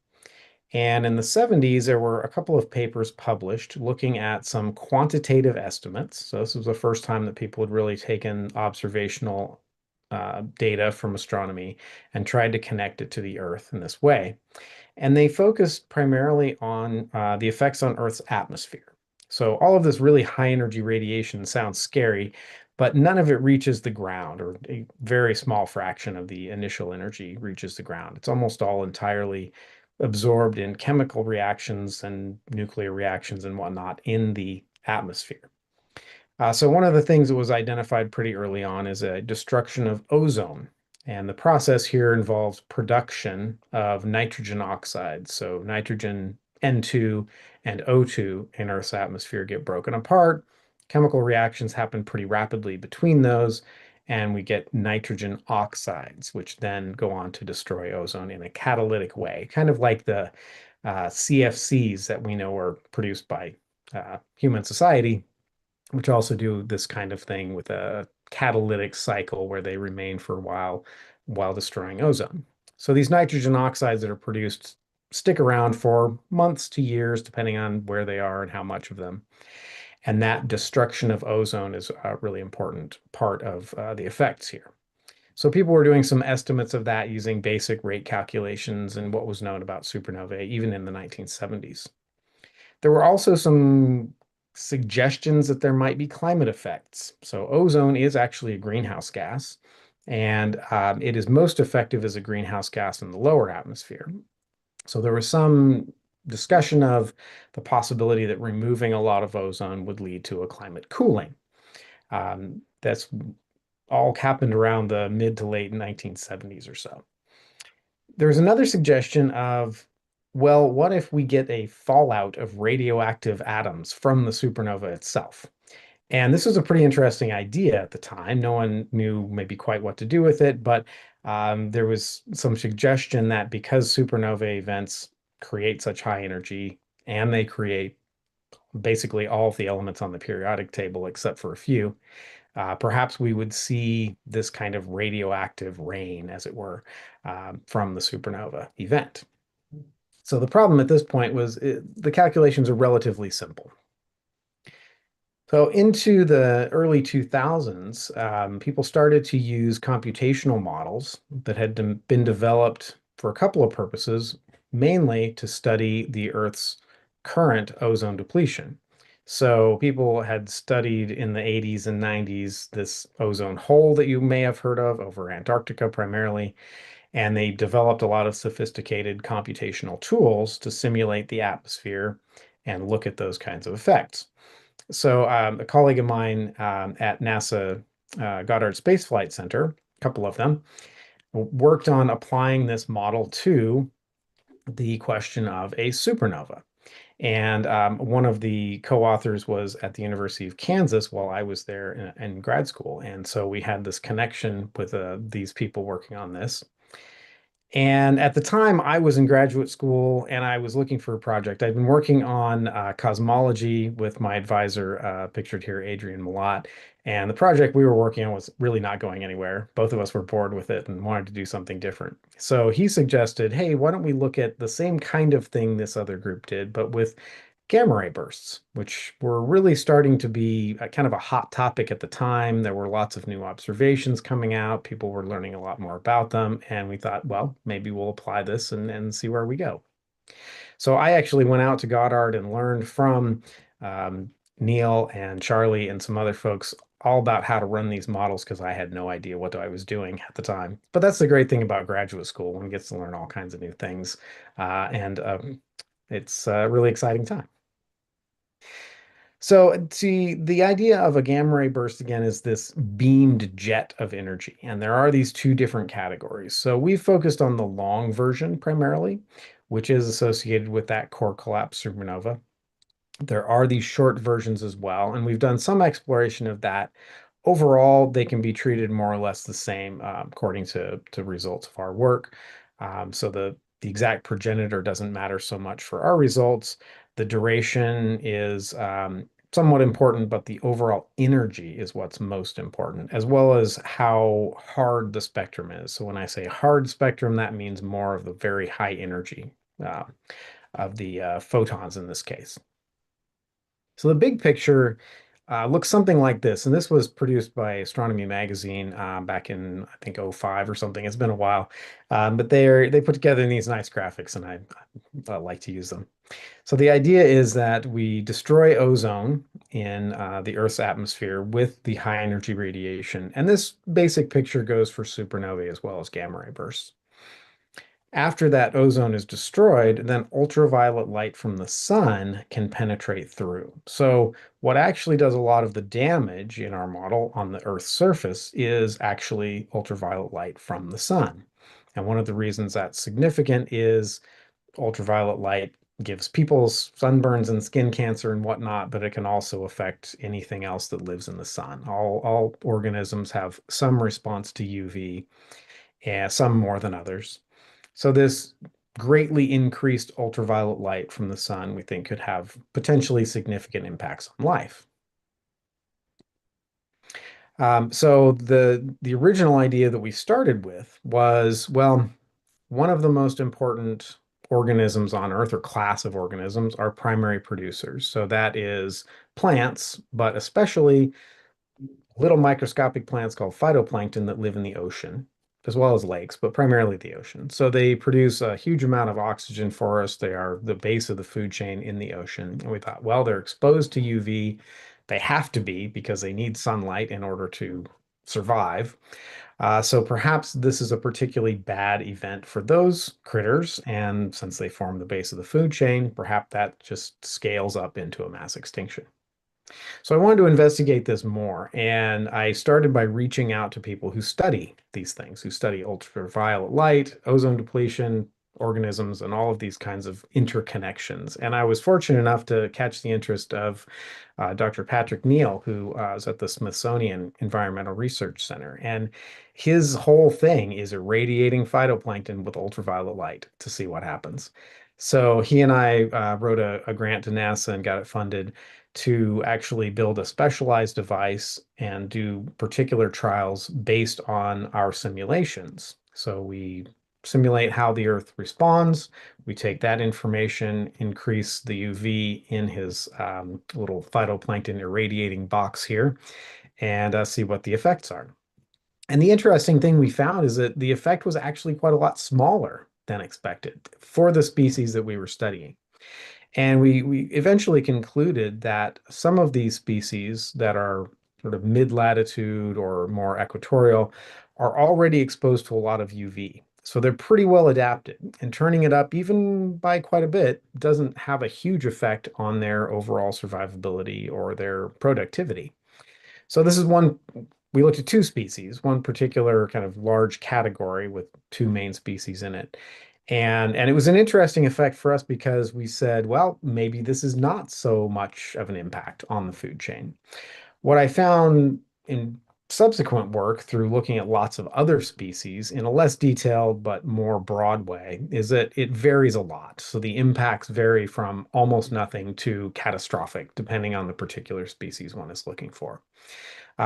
And in the 70s, there were a couple of papers published looking at some quantitative estimates. So this was the first time that people had really taken observational data from astronomy and tried to connect it to the Earth in this way. And they focused primarily on the effects on Earth's atmosphere. So all of this really high energy radiation sounds scary, but none of it reaches the ground, or a very small fraction of the initial energy reaches the ground. It's almost all entirely absorbed in chemical reactions and nuclear reactions and whatnot in the atmosphere. So one of the things that was identified pretty early on is a destruction of ozone. And the process here involves production of nitrogen oxides. So nitrogen N2 and O2 in Earth's atmosphere get broken apart. Chemical reactions happen pretty rapidly between those, and we get nitrogen oxides, which then go on to destroy ozone in a catalytic way, kind of like the CFCs that we know are produced by human society, which also do this kind of thing with a catalytic cycle where they remain for a while destroying ozone. So these nitrogen oxides that are produced stick around for months to years, depending on where they are and how much of them. And that destruction of ozone is a really important part of the effects here. So people were doing some estimates of that using basic rate calculations and what was known about supernovae, even in the 1970s. There were also some suggestions that there might be climate effects. So ozone is actually a greenhouse gas, and it is most effective as a greenhouse gas in the lower atmosphere. So there was some discussion of the possibility that removing a lot of ozone would lead to a climate cooling. That's all happened around the mid to late 1970s or so. There's another suggestion of, well, what if we get a fallout of radioactive atoms from the supernova itself? And this was a pretty interesting idea at the time. No one knew maybe quite what to do with it, but there was some suggestion that because supernova events create such high energy and they create basically all of the elements on the periodic table except for a few, perhaps we would see this kind of radioactive rain, as it were, from the supernova event. So the problem at this point was the calculations are relatively simple. So into the early 2000s, people started to use computational models that had been developed for a couple of purposes. mainly to study the Earth's current ozone depletion. So people had studied in the 80s and 90s this ozone hole that you may have heard of over Antarctica primarily, and they developed a lot of sophisticated computational tools to simulate the atmosphere and look at those kinds of effects. So a colleague of mine at NASA Goddard Space Flight Center, a couple of them, worked on applying this model to the question of a supernova. And one of the co-authors was at the University of Kansas while I was there in grad school. And so we had this connection with these people working on this. And at the time, I was in graduate school and I was looking for a project. I'd been working on cosmology with my advisor, pictured here, Adrian Malott. And the project we were working on was really not going anywhere. Both of us were bored with it and wanted to do something different. So he suggested, hey, why don't we look at the same kind of thing this other group did, but with gamma ray bursts, which were really starting to be a kind of a hot topic at the time. There were lots of new observations coming out. People were learning a lot more about them. And we thought, well, maybe we'll apply this and see where we go. So I actually went out to Goddard and learned from Neil and Charlie and some other folks all about how to run these models because I had no idea what I was doing at the time. But that's the great thing about graduate school. One gets to learn all kinds of new things. It's a really exciting time. So see, the idea of a gamma ray burst again is this beamed jet of energy, and there are these two different categories. So we've focused on the long version primarily, which is associated with that core collapse supernova. There are these short versions as well, and we've done some exploration of that. Overall, they can be treated more or less the same according to results of our work. So the exact progenitor doesn't matter so much for our results. The duration is somewhat important, but the overall energy is what's most important, as well as how hard the spectrum is. So when I say hard spectrum, that means more of the very high energy of the photons in this case. So the big picture looks something like this. And this was produced by Astronomy Magazine back in, I think, 05 or something. It's been a while. But they put together these nice graphics, and I like to use them. So the idea is that we destroy ozone in the Earth's atmosphere with the high energy radiation. And this basic picture goes for supernovae as well as gamma ray bursts. After that ozone is destroyed, then ultraviolet light from the sun can penetrate through. So what actually does a lot of the damage in our model on the Earth's surface is actually ultraviolet light from the sun. And one of the reasons that's significant is ultraviolet light gives people sunburns and skin cancer and whatnot, but it can also affect anything else that lives in the sun. All organisms have some response to UV, and some more than others. So this greatly increased ultraviolet light from the sun, we think, could have potentially significant impacts on life. So the original idea that we started with was, well, one of the most important organisms on Earth, or class of organisms, are primary producers. So that is plants, but especially little microscopic plants called phytoplankton that live in the ocean, as well as lakes, but primarily the ocean. So they produce a huge amount of oxygen for us. They are the base of the food chain in the ocean. And we thought, well, they're exposed to UV. They have to be because they need sunlight in order to survive. So perhaps this is a particularly bad event for those critters. And since they form the base of the food chain, perhaps that just scales up into a mass extinction. So I wanted to investigate this more, and I started by reaching out to people who study these things, who study ultraviolet light, ozone depletion, organisms, and all of these kinds of interconnections. And I was fortunate enough to catch the interest of Dr. Patrick Neal, who is at the Smithsonian Environmental Research Center. And his whole thing is irradiating phytoplankton with ultraviolet light to see what happens. So he and I wrote a grant to NASA and got it funded to actually build a specialized device and do particular trials based on our simulations. So we simulate how the Earth responds. We take that information, increase the UV in his little phytoplankton irradiating box here, and see what the effects are. And the interesting thing we found is that the effect was actually quite a lot smaller than expected for the species that we were studying. And we eventually concluded that some of these species that are sort of mid-latitude or more equatorial are already exposed to a lot of UV. So they're pretty well adapted, and turning it up even by quite a bit doesn't have a huge effect on their overall survivability or their productivity. So this is one, we looked at two species, one particular kind of large category with two main species in it. And it was an interesting effect for us because we said, well, maybe this is not so much of an impact on the food chain. What I found in subsequent work through looking at lots of other species in a less detailed but more broad way is that it varies a lot. So the impacts vary from almost nothing to catastrophic, depending on the particular species one is looking for.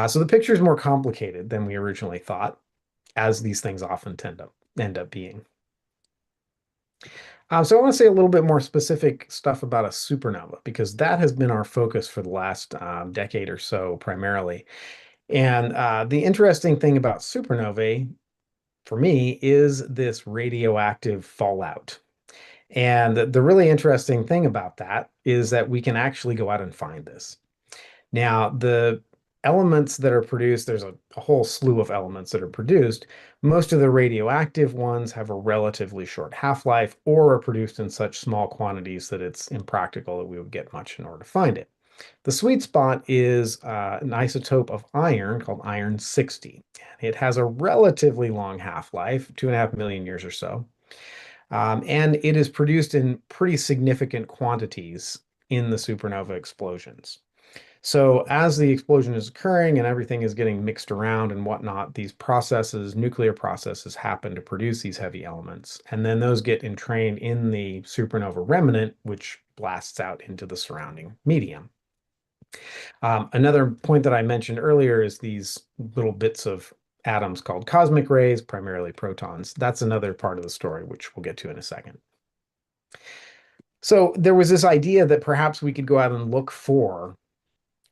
So the picture is more complicated than we originally thought, as these things often end up being. So I want to say a little bit more specific stuff about a supernova, because that has been our focus for the last decade or so primarily. And the interesting thing about supernovae, for me, is this radioactive fallout. And the really interesting thing about that is that we can actually go out and find this. Now, the elements that are produced, there's a whole slew of elements that are produced. Most of the radioactive ones have a relatively short half-life or are produced in such small quantities that it's impractical that we would get much in order to find it. The sweet spot is an isotope of iron called iron 60. It has a relatively long half-life, 2.5 million years or so. And it is produced in pretty significant quantities in the supernova explosions. So as the explosion is occurring and everything is getting mixed around and whatnot, these processes, nuclear processes, happen to produce these heavy elements. And then those get entrained in the supernova remnant, which blasts out into the surrounding medium. Another point that I mentioned earlier is these little bits of atoms called cosmic rays, primarily protons. That's another part of the story, which we'll get to in a second. So there was this idea that perhaps we could go out and look for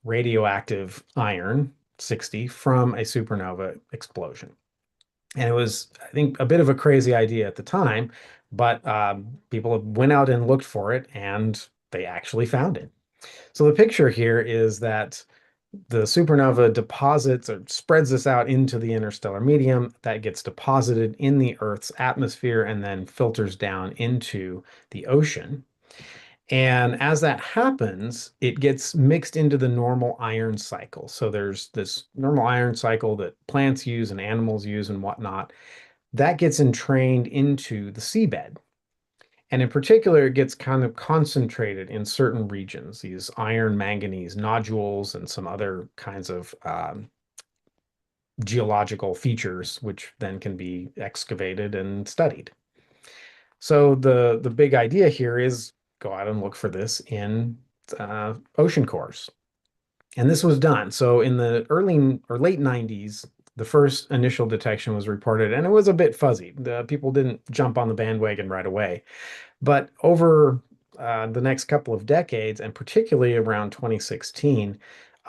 radioactive iron 60 from a supernova explosion. And it was, I think, a bit of a crazy idea at the time, but people went out and looked for it and they actually found it. So the picture here is that the supernova deposits or spreads this out into the interstellar medium that gets deposited in the Earth's atmosphere and then filters down into the ocean. And as that happens, it gets mixed into the normal iron cycle. So there's this normal iron cycle that plants use and animals use and whatnot. That gets entrained into the seabed. And in particular, it gets kind of concentrated in certain regions, these iron manganese nodules and some other kinds of geological features, which then can be excavated and studied. So the big idea here is go out and look for this in ocean cores. And this was done. So in the early or late 90s, the first initial detection was reported, and it was a bit fuzzy. The people didn't jump on the bandwagon right away. But over the next couple of decades, and particularly around 2016,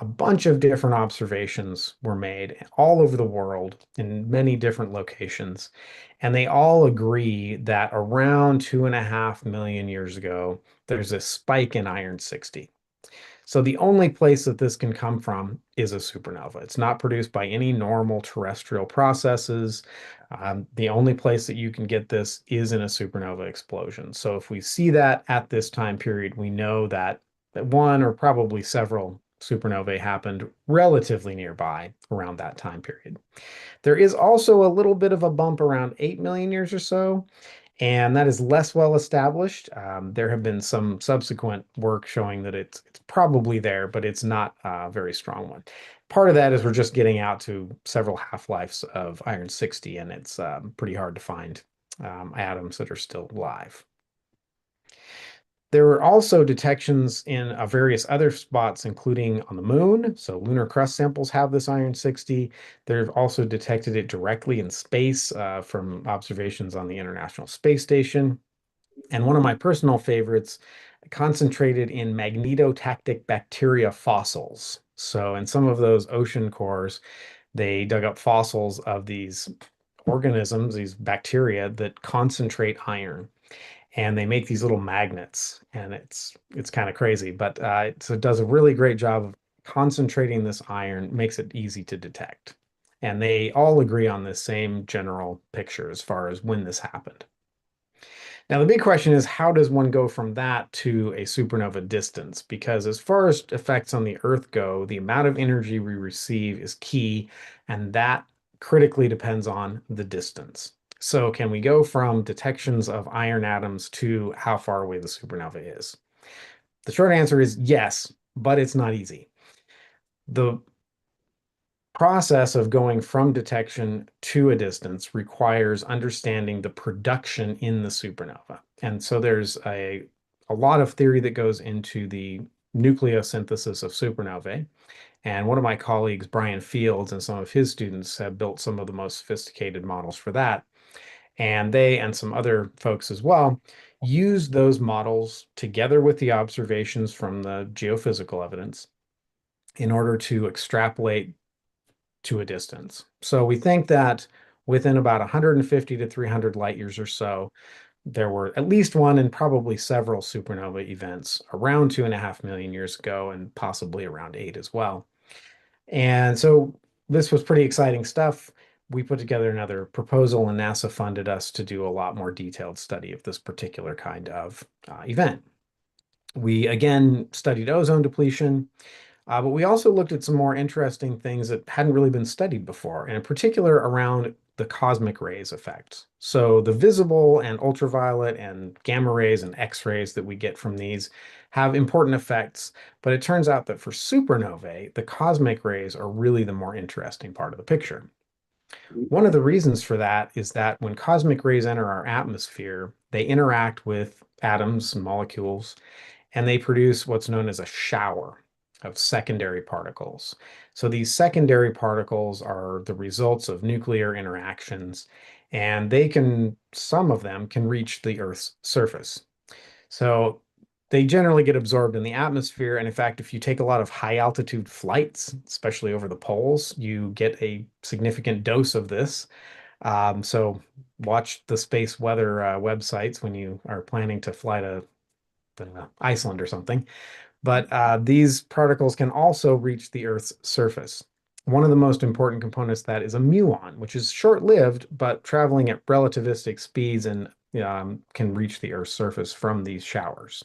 a bunch of different observations were made all over the world in many different locations. And they all agree that around 2.5 million years ago, there's a spike in iron 60. So the only place that this can come from is a supernova. It's not produced by any normal terrestrial processes. The only place that you can get this is in a supernova explosion. So if we see that at this time period, we know that one or probably several supernovae happened relatively nearby around that time period. There is also a little bit of a bump around 8 million years or so, and that is less well established. There have been some subsequent work showing that it's probably there, but it's not a very strong one. Part of that is we're just getting out to several half-lives of iron 60, and it's pretty hard to find atoms that are still alive. There were also detections in various other spots, including on the moon. So lunar crust samples have this iron 60. They've also detected it directly in space from observations on the International Space Station. And one of my personal favorites, concentrated in magnetotactic bacteria fossils. So in some of those ocean cores, they dug up fossils of these organisms, these bacteria that concentrate iron, and they make these little magnets, and it's kind of crazy, but so it does a really great job of concentrating this iron, makes it easy to detect. And they all agree on this same general picture as far as when this happened. Now, the big question is, how does one go from that to a supernova distance? Because as far as effects on the Earth go, the amount of energy we receive is key, and that critically depends on the distance. So can we go from detections of iron atoms to how far away the supernova is? The short answer is yes, but it's not easy. The process of going from detection to a distance requires understanding the production in the supernova. And so there's a lot of theory that goes into the nucleosynthesis of supernovae. And one of my colleagues, Brian Fields, and some of his students have built some of the most sophisticated models for that. And they and some other folks as well use those models together with the observations from the geophysical evidence in order to extrapolate to a distance. So we think that within about 150 to 300 light years or so, there were at least one and probably several supernova events around 2.5 million years ago, and possibly around 8 as well. And so this was pretty exciting stuff. We put together another proposal, and NASA funded us to do a lot more detailed study of this particular kind of event. We again studied ozone depletion. But we also looked at some more interesting things that hadn't really been studied before, and in particular around the cosmic rays effect. So the visible and ultraviolet and gamma rays and X-rays that we get from these have important effects, but it turns out that for supernovae, the cosmic rays are really the more interesting part of the picture. One of the reasons for that is that when cosmic rays enter our atmosphere, they interact with atoms and molecules, and they produce what's known as a shower of secondary particles. So these secondary particles are the results of nuclear interactions, and some of them can reach the Earth's surface. So they generally get absorbed in the atmosphere. And in fact, if you take a lot of high altitude flights, especially over the poles, you get a significant dose of this. So watch the space weather websites when you are planning to fly to Iceland or something. But these particles can also reach the Earth's surface. One of the most important components of that is a muon, which is short-lived, but traveling at relativistic speeds and can reach the Earth's surface from these showers.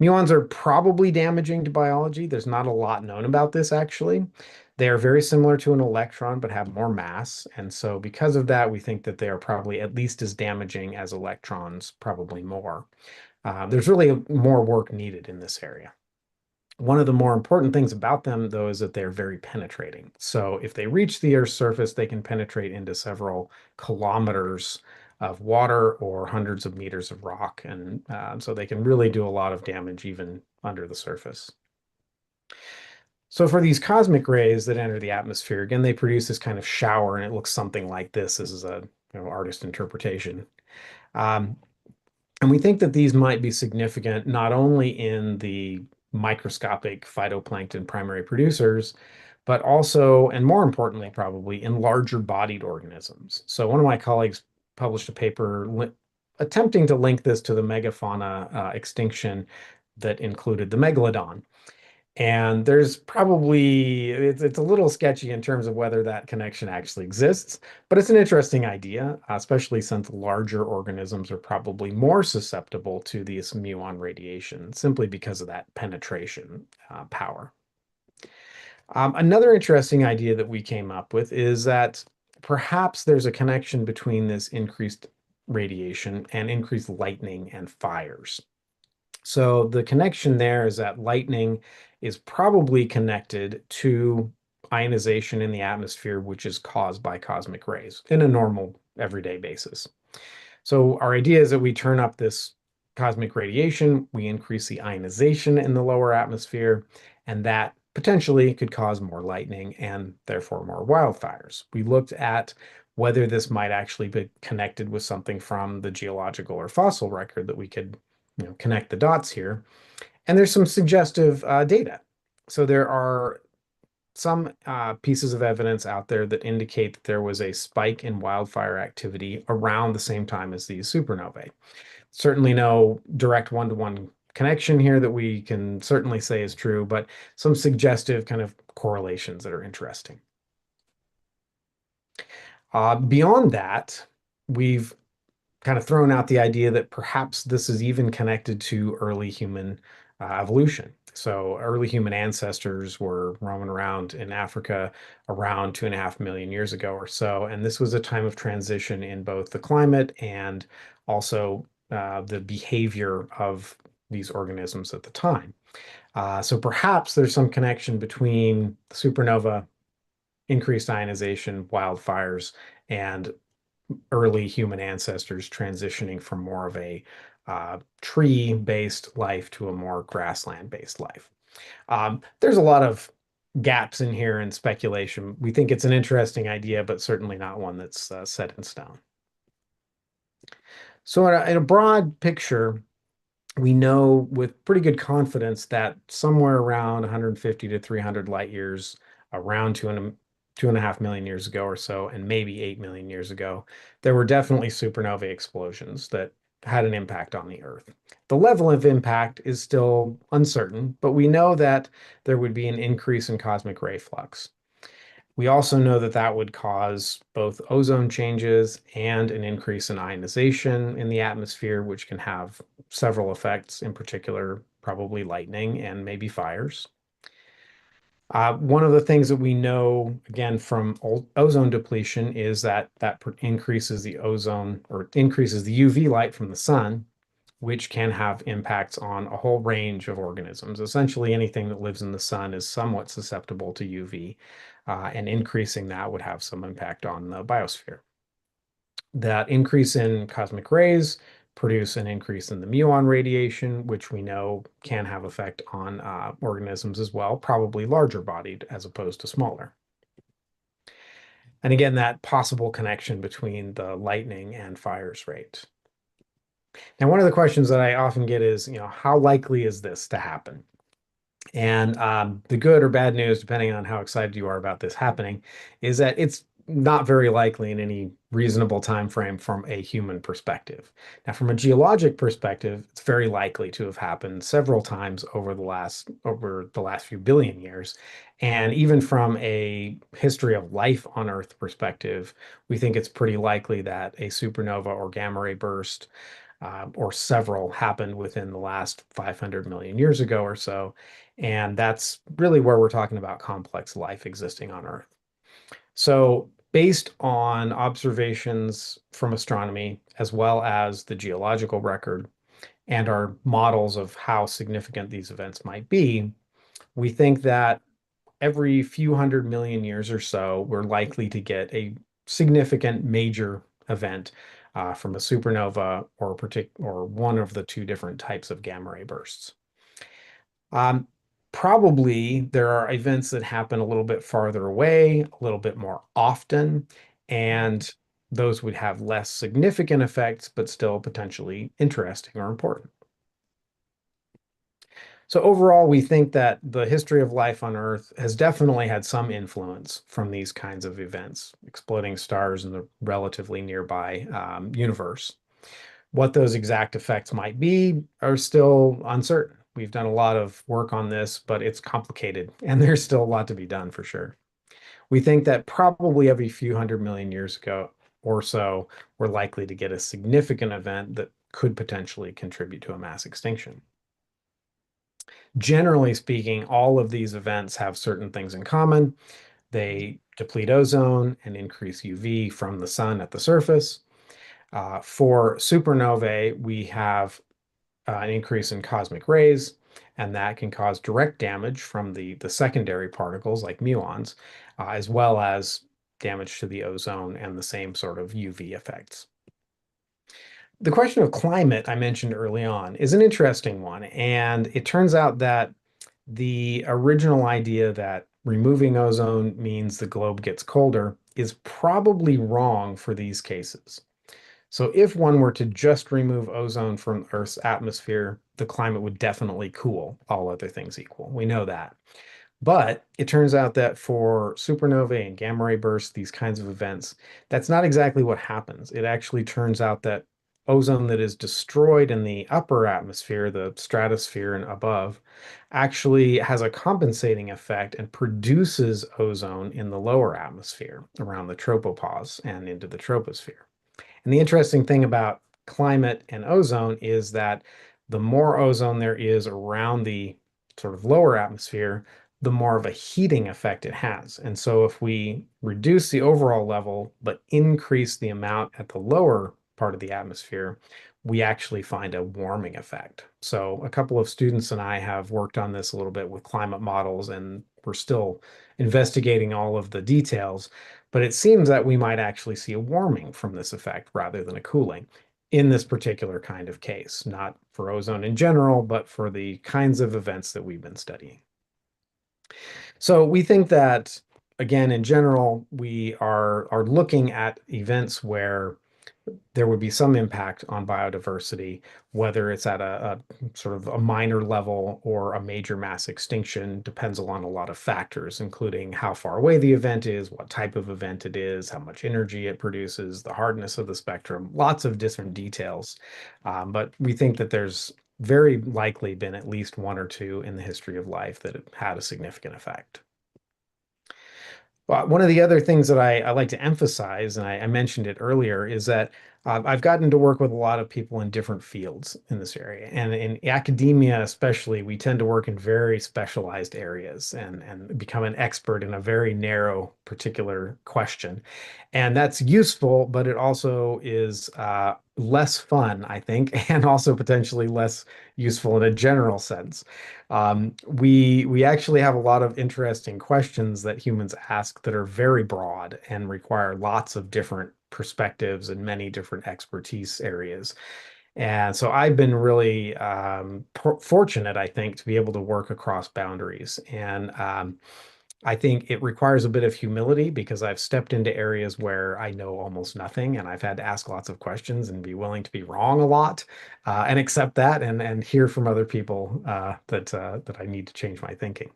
Muons are probably damaging to biology. There's not a lot known about this, actually. They are very similar to an electron, but have more mass. And so because of that, we think that they are probably at least as damaging as electrons, probably more. There's really more work needed in this area. One of the more important things about them, though, is that they're very penetrating. So if they reach the Earth's surface, they can penetrate into several kilometers of water or hundreds of meters of rock. And so they can really do a lot of damage even under the surface. So for these cosmic rays that enter the atmosphere, again, they produce this kind of shower, and it looks something like this. This is a artist interpretation. And we think that these might be significant not only in the microscopic phytoplankton primary producers, but also, and more importantly, probably in larger bodied organisms. So one of my colleagues published a paper attempting to link this to the megafauna extinction that included the megalodon. And there's probably, it's a little sketchy in terms of whether that connection actually exists, but it's an interesting idea, especially since larger organisms are probably more susceptible to this muon radiation simply because of that penetration power. Another interesting idea that we came up with is that perhaps there's a connection between this increased radiation and increased lightning and fires. So the connection there is that lightning is probably connected to ionization in the atmosphere, which is caused by cosmic rays in a normal everyday basis. So our idea is that we turn up this cosmic radiation, we increase the ionization in the lower atmosphere, and that potentially could cause more lightning and therefore more wildfires. We looked at whether this might actually be connected with something from the geological or fossil record that we could connect the dots here. And there's some suggestive data. So there are some pieces of evidence out there that indicate that there was a spike in wildfire activity around the same time as these supernovae. Certainly no direct one-to-one connection here that we can certainly say is true, but some suggestive kind of correlations that are interesting. Beyond that, we've kind of thrown out the idea that perhaps this is even connected to early human evolution. So early human ancestors were roaming around in Africa around 2.5 million years ago or so. And this was a time of transition in both the climate and also the behavior of these organisms at the time. So perhaps there's some connection between supernova, increased ionization, wildfires, and early human ancestors transitioning from more of a tree-based life to a more grassland-based life. There's a lot of gaps in here and speculation. We think it's an interesting idea, but certainly not one that's set in stone. So in a broad picture, we know with pretty good confidence that somewhere around 150 to 300 light years, around 2.5 million years ago or so, and maybe 8 million years ago, there were definitely supernovae explosions that had an impact on the Earth. The level of impact is still uncertain, but we know that there would be an increase in cosmic ray flux. We also know that that would cause both ozone changes and an increase in ionization in the atmosphere, which can have several effects, in particular, probably lightning and maybe fires. One of the things that we know, again, from ozone depletion is that increases the ozone or increases the UV light from the sun, which can have impacts on a whole range of organisms. Essentially, anything that lives in the sun is somewhat susceptible to UV, and increasing that would have some impact on the biosphere. That increase in cosmic rays produce an increase in the muon radiation, which we know can have effect on organisms as well, probably larger bodied as opposed to smaller. And again, that possible connection between the lightning and fires rate. Now, one of the questions that I often get is, how likely is this to happen? And the good or bad news, depending on how excited you are about this happening, is that it's not very likely in any reasonable time frame from a human perspective. Now, from a geologic perspective, it's very likely to have happened several times over the last few billion years. And even from a history of life on Earth perspective, we think it's pretty likely that a supernova or gamma ray burst or several happened within the last 500 million years ago or so. And that's really where we're talking about complex life existing on Earth. So based on observations from astronomy, as well as the geological record and our models of how significant these events might be, we think that every few hundred million years or so, we're likely to get a significant major event from a supernova or one of the two different types of gamma ray bursts. Probably there are events that happen a little bit farther away, a little bit more often, and those would have less significant effects, but still potentially interesting or important. So overall, we think that the history of life on Earth has definitely had some influence from these kinds of events, exploding stars in the relatively nearby universe. What those exact effects might be are still uncertain. We've done a lot of work on this, but it's complicated, and there's still a lot to be done for sure. We think that probably every few hundred million years ago or so, we're likely to get a significant event that could potentially contribute to a mass extinction. Generally speaking, all of these events have certain things in common. They deplete ozone and increase UV from the sun at the surface. For supernovae, we have an increase in cosmic rays, and that can cause direct damage from the secondary particles like muons, as well as damage to the ozone and the same sort of UV effects. The question of climate I mentioned early on is an interesting one, and it turns out that the original idea that removing ozone means the globe gets colder is probably wrong for these cases. So if one were to just remove ozone from Earth's atmosphere, the climate would definitely cool, all other things equal. We know that. But it turns out that for supernovae and gamma ray bursts, these kinds of events, that's not exactly what happens. It actually turns out that ozone that is destroyed in the upper atmosphere, the stratosphere and above, actually has a compensating effect and produces ozone in the lower atmosphere around the tropopause and into the troposphere. And the interesting thing about climate and ozone is that the more ozone there is around the sort of lower atmosphere, the more of a heating effect it has. And so if we reduce the overall level, but increase the amount at the lower part of the atmosphere, we actually find a warming effect. So a couple of students and I have worked on this a little bit with climate models, and we're still investigating all of the details, but it seems that we might actually see a warming from this effect rather than a cooling in this particular kind of case, not for ozone in general, but for the kinds of events that we've been studying. So we think that, again, in general, we are looking at events where there would be some impact on biodiversity, whether it's at a sort of a minor level or a major mass extinction, depends on a lot of factors, including how far away the event is, what type of event it is, how much energy it produces, the hardness of the spectrum, lots of different details. But we think that there's very likely been at least one or two in the history of life that have had a significant effect. Well, one of the other things that I like to emphasize, and I mentioned it earlier, is that I've gotten to work with a lot of people in different fields in this area. And in academia, especially, we tend to work in very specialized areas and become an expert in a very narrow particular question. And that's useful, but it also is less fun, I think, and also potentially less useful in a general sense. We actually have a lot of interesting questions that humans ask that are very broad and require lots of different perspectives and many different expertise areas. And so I've been really fortunate, I think, to be able to work across boundaries. And I think it requires a bit of humility because I've stepped into areas where I know almost nothing, and I've had to ask lots of questions and be willing to be wrong a lot, and accept that and hear from other people that I need to change my thinking.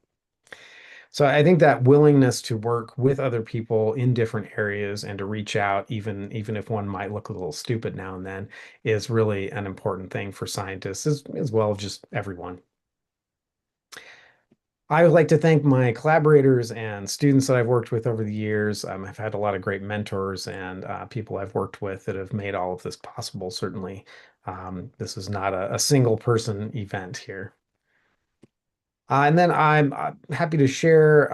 So I think that willingness to work with other people in different areas and to reach out, even if one might look a little stupid now and then, is really an important thing for scientists as well as just everyone. I would like to thank my collaborators and students that I've worked with over the years. I've had a lot of great mentors and people I've worked with that have made all of this possible. Certainly, this is not a single person event here. And then I'm happy to share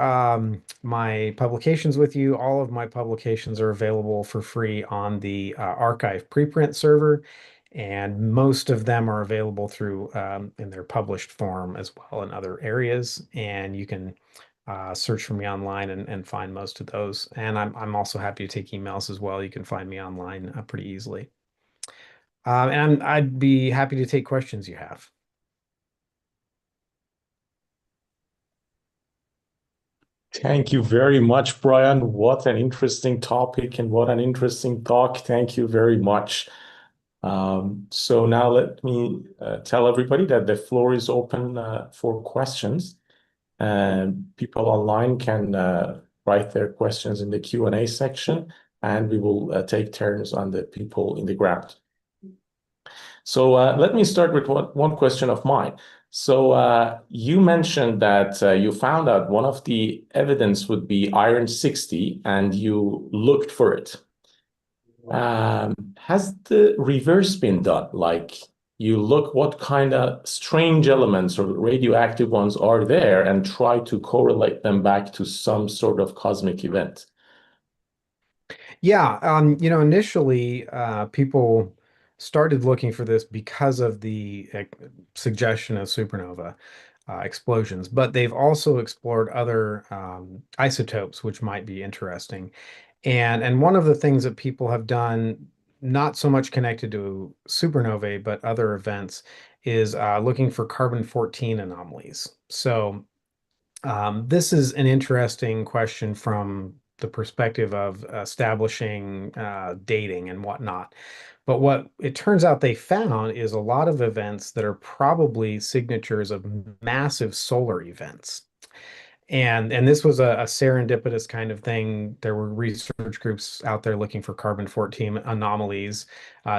my publications with you. All of my publications are available for free on the archive preprint server, and most of them are available through in their published form as well in other areas. And you can search for me online and find most of those. And I'm also happy to take emails as well. You can find me online pretty easily. And I'd be happy to take questions you have. Thank you very much, Brian. What an interesting topic and what an interesting talk. Thank you very much. So now let me tell everybody that the floor is open for questions. And people online can write their questions in the Q&A section, and we will take turns on the people in the ground. So let me start with one question of mine. So you mentioned that you found out one of the evidence would be iron 60, and you looked for it. Has the reverse been done? Like you look what kind of strange elements or radioactive ones are there and try to correlate them back to some sort of cosmic event? Yeah, initially people started looking for this because of the suggestion of supernova explosions, but they've also explored other isotopes which might be interesting. And one of the things that people have done, not so much connected to supernovae, but other events, is looking for carbon-14 anomalies. So this is an interesting question from the perspective of establishing dating and whatnot. But what it turns out they found is a lot of events that are probably signatures of massive solar events. And this was a serendipitous kind of thing. There were research groups out there looking for carbon-14 anomalies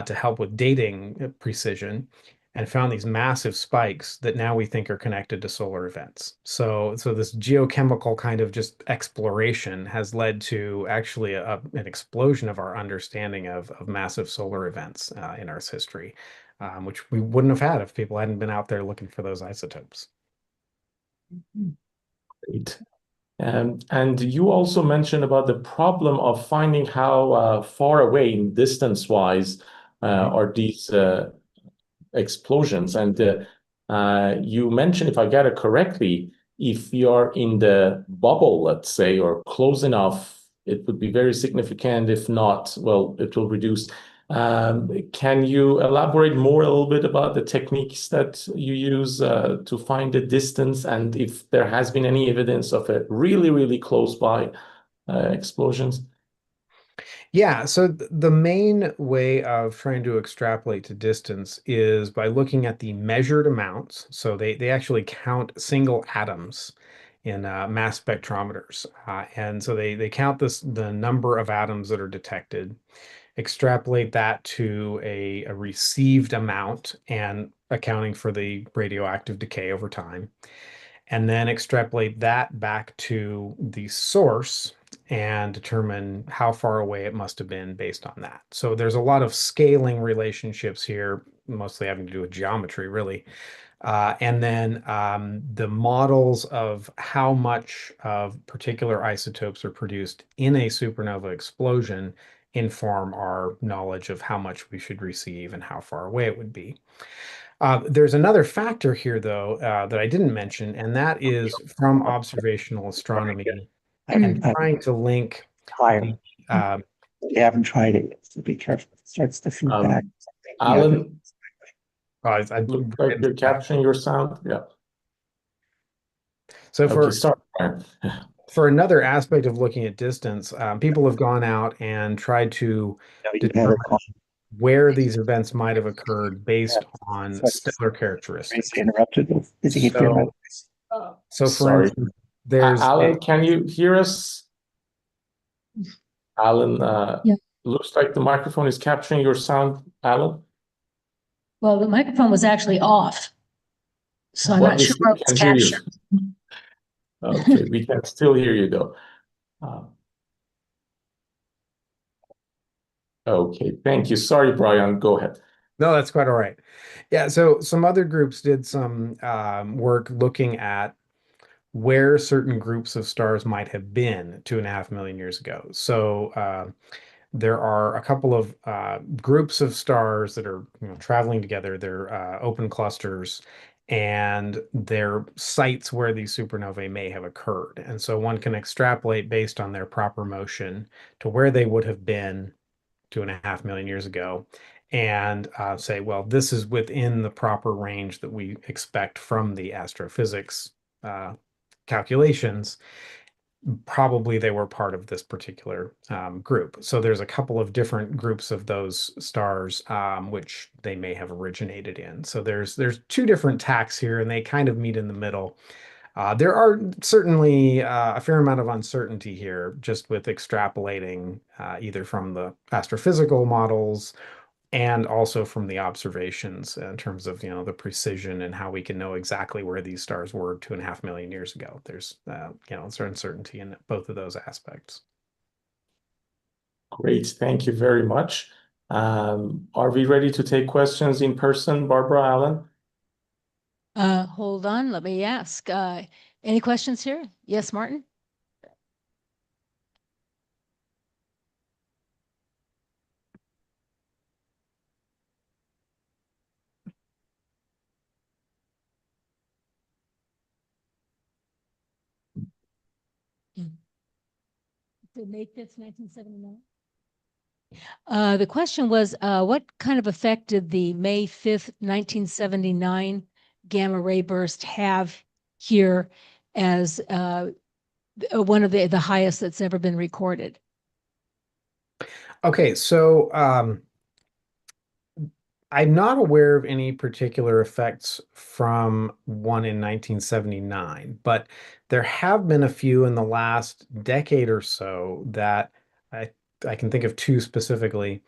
to help with dating precision, and found these massive spikes that now we think are connected to solar events. So this geochemical kind of just exploration has led to actually an explosion of our understanding of massive solar events in Earth's history, which we wouldn't have had if people hadn't been out there looking for those isotopes. Great. And you also mentioned about the problem of finding how far away in distance-wise are these explosions. And you mentioned, if I get it correctly, if you're in the bubble, let's say, or close enough, it would be very significant. If not, well, it will reduce. Can you elaborate more a little bit about the techniques that you use to find the distance, and if there has been any evidence of a really, really close by explosions? Yeah, so the main way of trying to extrapolate to distance is by looking at the measured amounts. So they actually count single atoms in mass spectrometers. And so they count the number of atoms that are detected, extrapolate that to a received amount and accounting for the radioactive decay over time, and then extrapolate that back to the source and determine how far away it must have been based on that. So there's a lot of scaling relationships here, mostly having to do with geometry, really. And then the models of how much of particular isotopes are produced in a supernova explosion inform our knowledge of how much we should receive and how far away it would be. There's another factor here, though, that I didn't mention, and that is from observational astronomy and trying to link the, You haven't tried it yet, so be careful. It starts to feedback. Alan, I look like you're capturing your sound. Yeah. So Okay, sorry. for another aspect of looking at distance, people have gone out and tried to determine where these events might have occurred based on stellar characteristics. Interrupted. Did you get your voice? So for Sorry. instance, there's Alan, can you hear us? Alan, Yeah. looks like the microphone is capturing your sound, Alan. Well, the microphone was actually off, so I'm But not we sure still what was can hear you. captured. Okay, we can still hear you though. Okay, thank you. Sorry, Brian, go ahead. No, that's quite all right. Yeah, so some other groups did some work looking at where certain groups of stars might have been 2.5 million years ago. So there are a couple of groups of stars that are traveling together. They're open clusters, and they're sites where these supernovae may have occurred. And so one can extrapolate based on their proper motion to where they would have been 2.5 million years ago, and say, well, this is within the proper range that we expect from the astrophysics calculations. Probably they were part of this particular group. So there's a couple of different groups of those stars which they may have originated in. So there's two different tacks here, and they kind of meet in the middle. There are certainly a fair amount of uncertainty here, just with extrapolating either from the astrophysical models and also from the observations in terms of the precision and how we can know exactly where these stars were 2.5 million years ago. There's uncertainty in both of those aspects. Great, thank you very much. Are we ready to take questions in person, Barbara, Alan? Hold on, let me ask. Any questions here? Yes, Martin? May 5th, 1979. The question was, what kind of effect did the May 5th, 1979 gamma ray burst have here as one of the highest that's ever been recorded? Okay, so I'm not aware of any particular effects from one in 1979, but there have been a few in the last decade or so that I, I can think of two specifically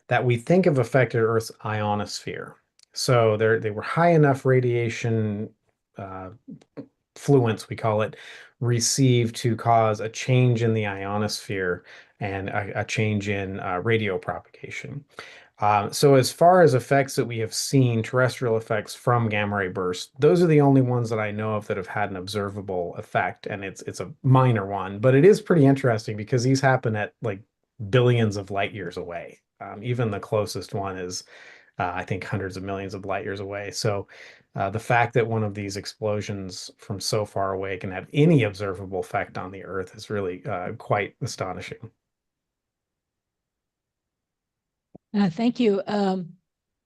that we think have affected Earth's ionosphere. So they were high enough radiation uh, fluence, we call it, received to cause a change in the ionosphere and a change in radio propagation. So as far as effects that we have seen, terrestrial effects from gamma ray bursts, those are the only ones that I know of that have had an observable effect, and it's a minor one, but it is pretty interesting because these happen at like billions of light years away. Even the closest one is, I think, hundreds of millions of light years away. So the fact that one of these explosions from so far away can have any observable effect on the Earth is really quite astonishing. Thank you.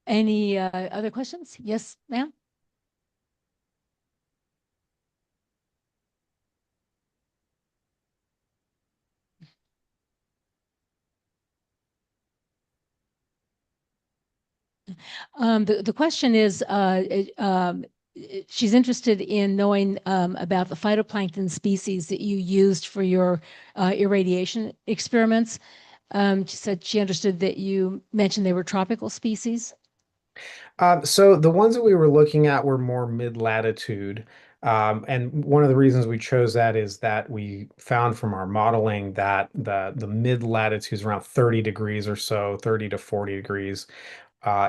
Any other questions? Yes, ma'am? The question is, she's interested in knowing about the phytoplankton species that you used for your irradiation experiments. She said she understood that you mentioned they were tropical species. So the ones that we were looking at were more mid-latitude. And one of the reasons we chose that is that we found from our modeling that the mid-latitudes around 30 degrees or so, 30 to 40 degrees,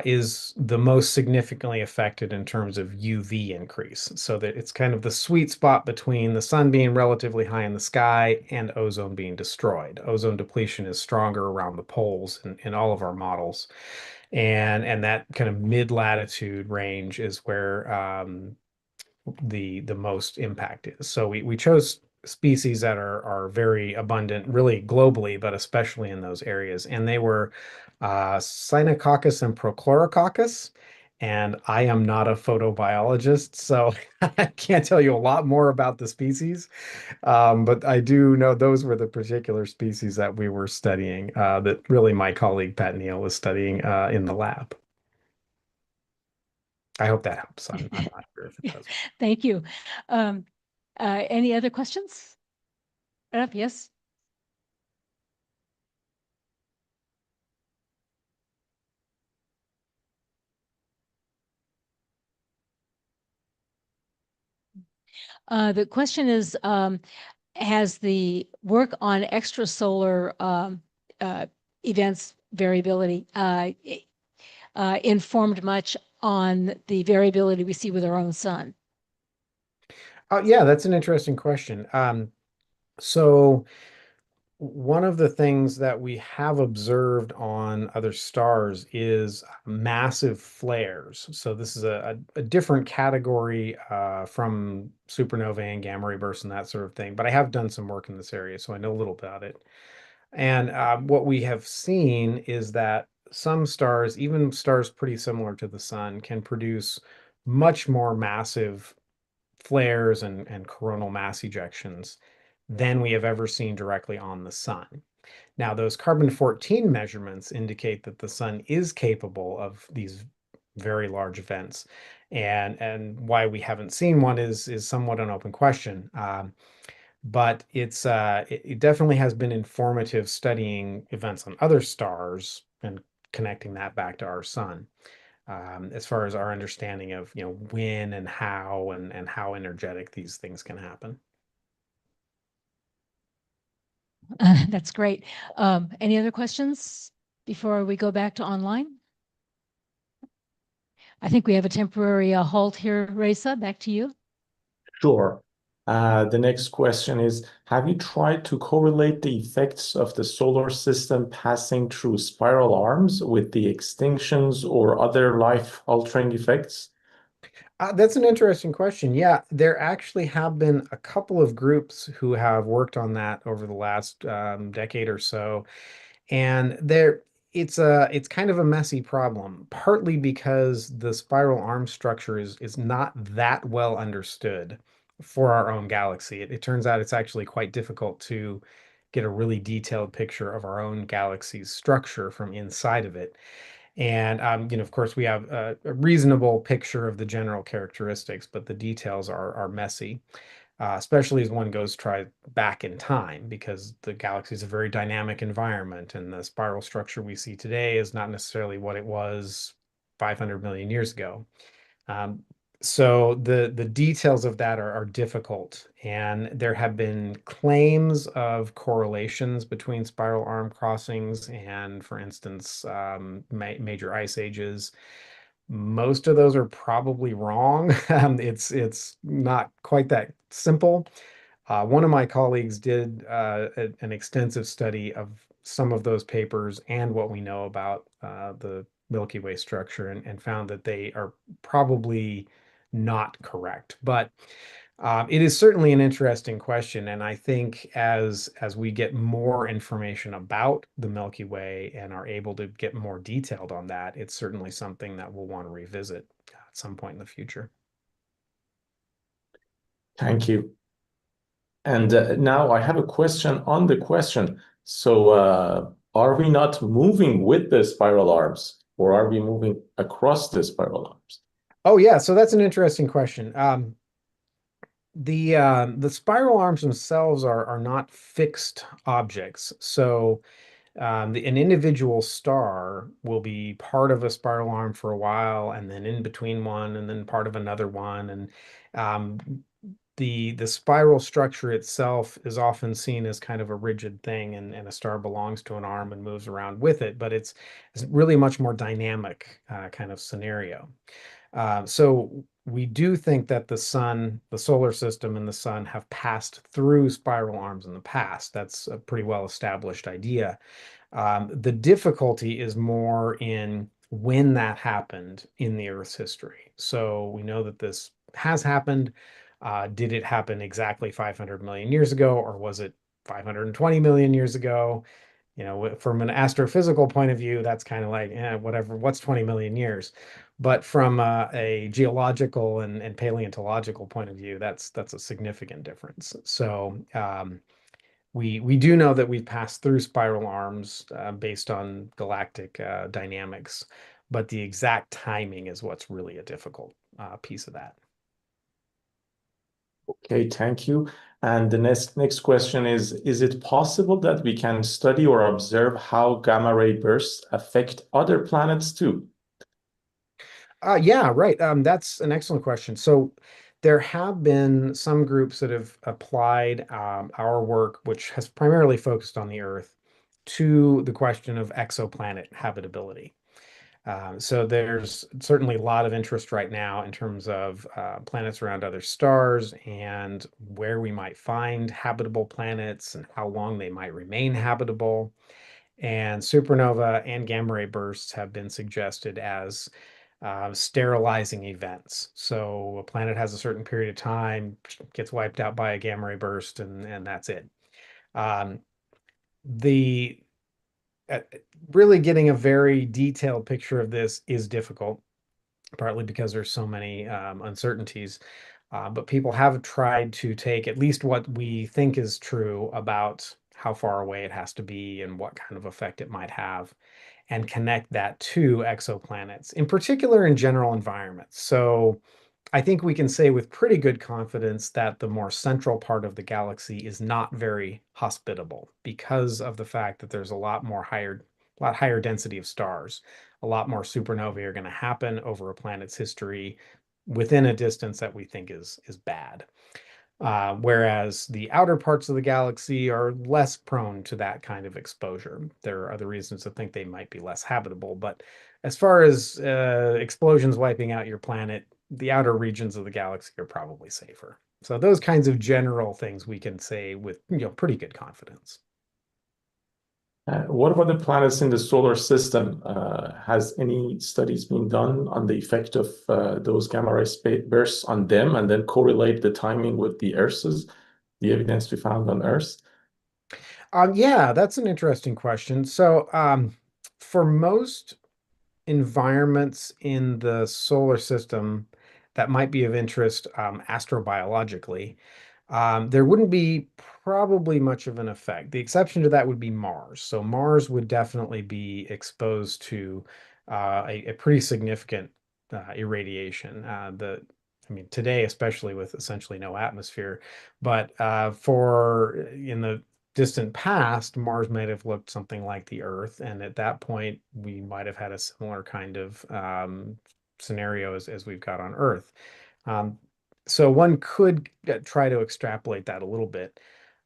is the most significantly affected in terms of UV increase. So that it's kind of the sweet spot between the sun being relatively high in the sky and ozone being destroyed. Ozone depletion is stronger around the poles in all of our models. And that kind of mid-latitude range is where the most impact is. So we chose species that are very abundant, really globally, but especially in those areas. And they were Synococcus and Prochlorococcus. And I am not a photobiologist, so I can't tell you a lot more about the species. But I do know those were the particular species that we were studying, that really my colleague Pat Neal was studying in the lab. I hope that helps. I'm not sure if it does. Thank you. Any other questions? Yes. The question is, has the work on extrasolar events variability informed much on the variability we see with our own sun? Yeah, that's an interesting question. So one of the things that we have observed on other stars is massive flares. So this is a different category from supernovae and gamma ray bursts and that sort of thing. But I have done some work in this area, so I know a little about it. And what we have seen is that some stars, even stars pretty similar to the sun, can produce much more massive flares and coronal mass ejections than we have ever seen directly on the sun. Now, those carbon-14 measurements indicate that the sun is capable of these very large events. And why we haven't seen one is somewhat an open question. But it definitely has been informative studying events on other stars and connecting that back to our sun, as far as our understanding of when and how energetic these things can happen. That's great. Any other questions before we go back to online? I think we have a temporary halt here. Reza, back to you. Sure. The next question is, have you tried to correlate the effects of the solar system passing through spiral arms with the extinctions or other life-altering effects? That's an interesting question. Yeah, there actually have been a couple of groups who have worked on that over the last decade or so. And it's kind of a messy problem, partly because the spiral arm structure is not that well understood for our own galaxy. It turns out it's actually quite difficult to get a really detailed picture of our own galaxy's structure from inside of it. And, of course, we have a reasonable picture of the general characteristics, but the details are messy, especially as one goes try back in time, because the galaxy is a very dynamic environment, and the spiral structure we see today is not necessarily what it was 500 million years ago. So the details of that are difficult, and there have been claims of correlations between spiral arm crossings and, for instance, major ice ages. Most of those are probably wrong. It's not quite that simple. One of my colleagues did an extensive study of some of those papers and what we know about the Milky Way structure, and found that they are probably not correct. But it is certainly an interesting question, and I think as we get more information about the Milky Way and are able to get more detailed on that, it's certainly something that we'll want to revisit at some point in the future. Thank you. And now I have a question on the question. So are we not moving with the spiral arms, or are we moving across the spiral arms? Oh yeah, so that's an interesting question. The spiral arms themselves are not fixed objects. So an individual star will be part of a spiral arm for a while, and then in between one, and then part of another one. And um, the spiral structure itself is often seen as kind of a rigid thing, and a star belongs to an arm and moves around with it, but it's really much more dynamic kind of scenario. So we do think that the sun, the solar system, and the sun have passed through spiral arms in the past. That's a pretty well established idea. The difficulty is more in when that happened in the Earth's history. So we know that this has happened. Did it happen exactly 500 million years ago, or was it 520 million years ago? From an astrophysical point of view, that's kind of like, whatever, what's 20 million years? But from a geological and paleontological point of view, that's a significant difference. So we do know that we've passed through spiral arms based on galactic dynamics, but the exact timing is what's really a difficult piece of that. Okay, thank you. And the next question is it possible that we can study or observe how gamma ray bursts affect other planets too? Yeah, right. That's an excellent question. So there have been some groups that have applied our work, which has primarily focused on the Earth, to the question of exoplanet habitability. So there's certainly a lot of interest right now in terms of planets around other stars and where we might find habitable planets and how long they might remain habitable. And supernova and gamma ray bursts have been suggested as sterilizing events. So a planet has a certain period of time, gets wiped out by a gamma ray burst, and that's it. Um, the Really getting a very detailed picture of this is difficult, partly because there's so many uncertainties. But people have tried to take at least what we think is true about how far away it has to be and what kind of effect it might have, and connect that to exoplanets, in particular in general environments. So I think we can say with pretty good confidence that the more central part of the galaxy is not very hospitable because of the fact that there's a lot higher density of stars. A lot more supernovae are going to happen over a planet's history within a distance that we think is bad. Whereas the outer parts of the galaxy are less prone to that kind of exposure. There are other reasons to think they might be less habitable, but as far as explosions wiping out your planet, the outer regions of the galaxy are probably safer. So those kinds of general things we can say with pretty good confidence. What about the planets in the solar system? Has any studies been done on the effect of those gamma ray bursts on them, and then correlate the timing with the evidence we found on Earth? Yeah, that's an interesting question. So for most environments in the solar system that might be of interest astrobiologically, there wouldn't be probably much of an effect. The exception to that would be Mars. So Mars would definitely be exposed to a pretty significant irradiation. I mean, today, especially with essentially no atmosphere, but in the distant past, Mars might have looked something like the Earth, and at that point, we might have had a similar kind of scenario as we've got on Earth. So one could try to extrapolate that a little bit.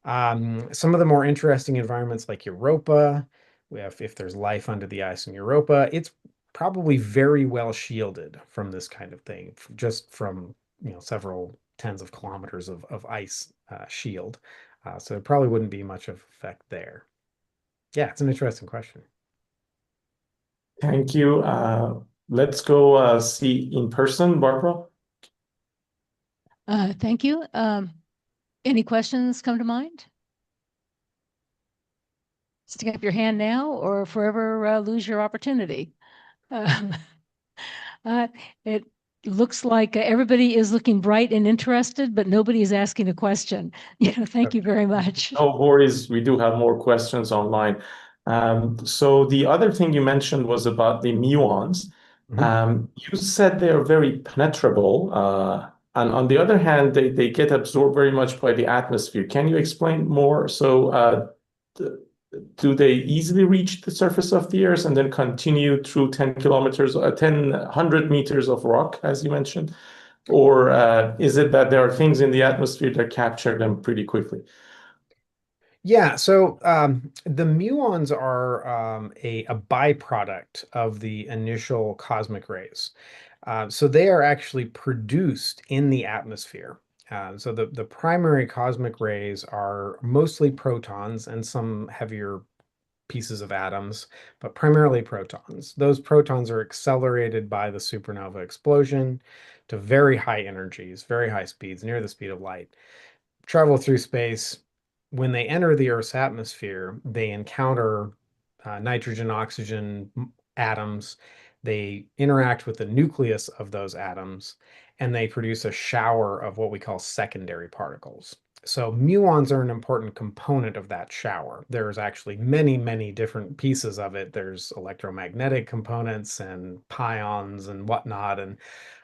Some of the more interesting environments like Europa, if there's life under the ice in Europa, it's probably very well shielded from this kind of thing, just from several tens of kilometers of ice shield. So it probably wouldn't be much of effect there. Yeah, it's an interesting question. Thank you. Let's go see in person, Barbara. Thank you. Any questions come to mind? Stick up your hand now or forever lose your opportunity. It looks like everybody is looking bright and interested, but nobody is asking a question. Thank you very much. No worries. We do have more questions online. So the other thing you mentioned was about the muons. You said they're very penetrable, and on the other hand, they get absorbed very much by the atmosphere. Can you explain more? So do they easily reach the surface of the Earth and then continue through 10 kilometers, 100 meters of rock, as you mentioned? Or is it that there are things in the atmosphere that capture them pretty quickly? Yeah, so the muons are a byproduct of the initial cosmic rays. So they are actually produced in the atmosphere. So the primary cosmic rays are mostly protons and some heavier pieces of atoms, but primarily protons. Those protons are accelerated by the supernova explosion to very high energies, very high speeds, near the speed of light, travel through space. When they enter the Earth's atmosphere, they encounter nitrogen, oxygen atoms. They interact with the nucleus of those atoms, and they produce a shower of what we call secondary particles. So muons are an important component of that shower. There's actually many, many different pieces of it. There's electromagnetic components and pions and whatnot, and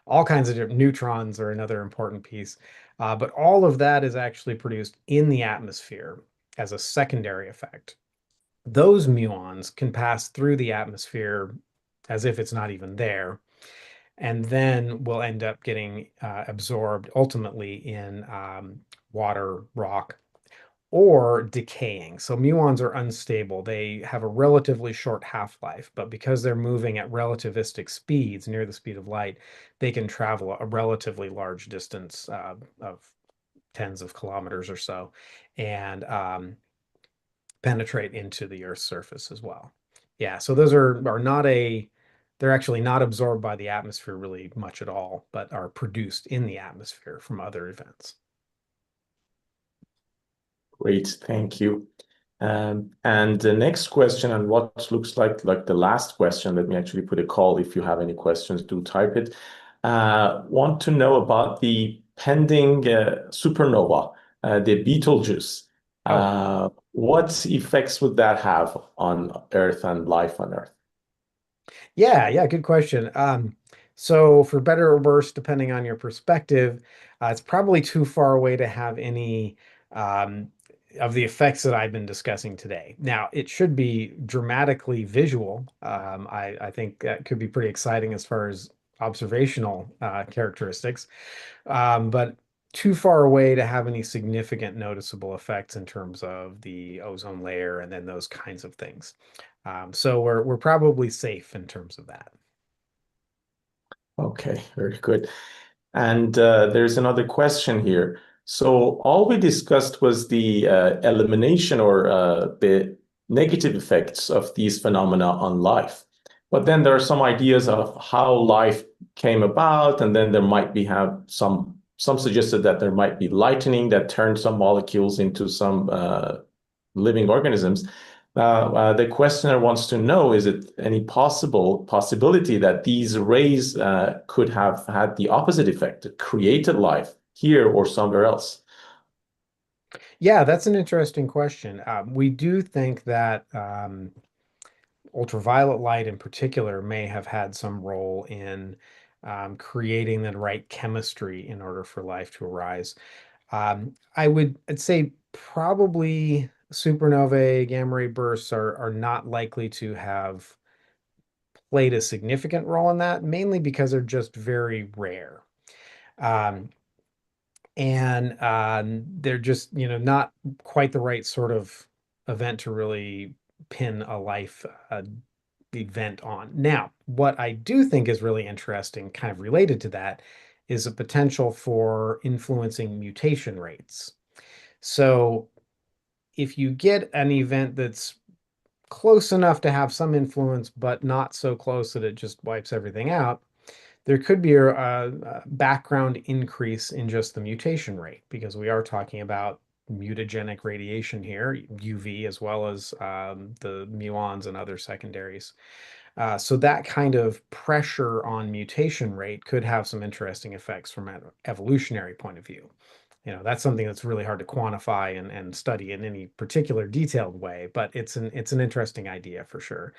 all kinds of different neutrons are another important piece. But all of that is actually produced in the atmosphere as a secondary effect. Those muons can pass through the atmosphere as if it's not even there, and then will end up getting absorbed ultimately in water, rock, or decaying. So muons are unstable. They have a relatively short half-life, but because they're moving at relativistic speeds, near the speed of light, they can travel a relatively large distance of tens of kilometers or so, and penetrate into the Earth's surface as well. Yeah, so those are not they're actually not absorbed by the atmosphere really much at all, but are produced in the atmosphere from other events. Great, thank you. And the next question, and what looks like the last question, let me actually put a call. If you have any questions, do type it. Want to know about the pending supernova, the Betelgeuse. What effects would that have on Earth and life on Earth? Yeah, good question. So for better or worse, depending on your perspective, it's probably too far away to have any of the effects that I've been discussing today. Now, it should be dramatically visual. I think that could be pretty exciting as far as observational characteristics, but too far away to have any significant noticeable effects in terms of the ozone layer and then those kinds of things. So we're probably safe in terms of that. Okay, very good. And there's another question here. So all we discussed was the elimination or the negative effects of these phenomena on life. But then there are some ideas of how life came about, and then there might be some suggested that there might be lightning that turned some molecules into some living organisms. The questioner wants to know, is it any possibility that these rays could have had the opposite effect, created life here or somewhere else? Yeah, that's an interesting question. We do think that ultraviolet light in particular may have had some role in creating the right chemistry in order for life to arise. I'd say probably supernovae, gamma ray bursts are not likely to have played a significant role in that, mainly because they're just very rare. And they're just, not quite the right sort of event to really pin a life event on. Now, what I do think is really interesting, kind of related to that, is a potential for influencing mutation rates. So if you get an event that's close enough to have some influence, but not so close that it just wipes everything out, there could be a background increase in just the mutation rate, because we are talking about mutagenic radiation here, UV, as well as the muons and other secondaries. So that kind of pressure on mutation rate could have some interesting effects from an evolutionary point of view. That's something that's really hard to quantify and study in any particular detailed way, but it's an interesting idea for sure.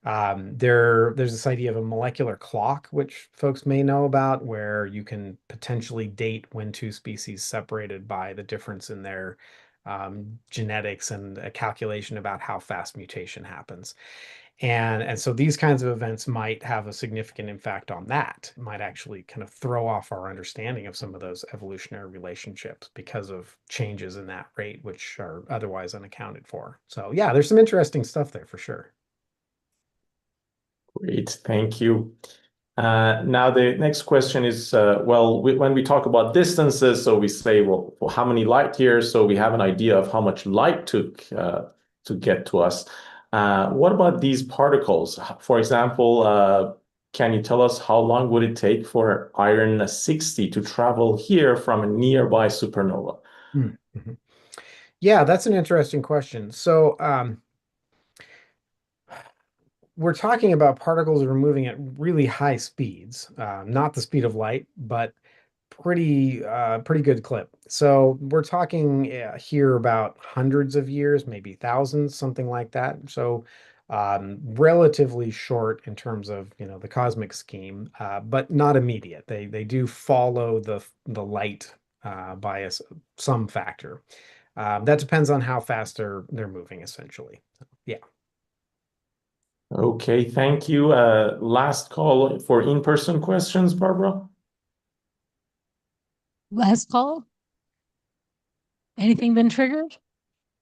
There's this idea of a molecular clock, which folks may know about, where you can potentially date when two species separated by the difference in their genetics and a calculation about how fast mutation happens. And so these kinds of events might have a significant impact on that. It might actually kind of throw off our understanding of some of those evolutionary relationships because of changes in that rate, which are otherwise unaccounted for. So yeah, there's some interesting stuff there for sure. Great, thank you. Now the next question is, when we talk about distances, so we say, well, how many light years? So we have an idea of how much light took to get to us. What about these particles? For example, can you tell us how long would it take for iron 60 to travel here from a nearby supernova? Mm-hmm. Yeah, that's an interesting question. So we're talking about particles that are moving at really high speeds, not the speed of light, but pretty good clip. So we're talking here about hundreds of years, maybe thousands, something like that. So relatively short in terms of the cosmic scheme, but not immediate. They do follow the light by some factor. That depends on how fast they're moving, essentially. Yeah. Okay, thank you. Last call for in-person questions, Barbara. Last call? Anything been triggered?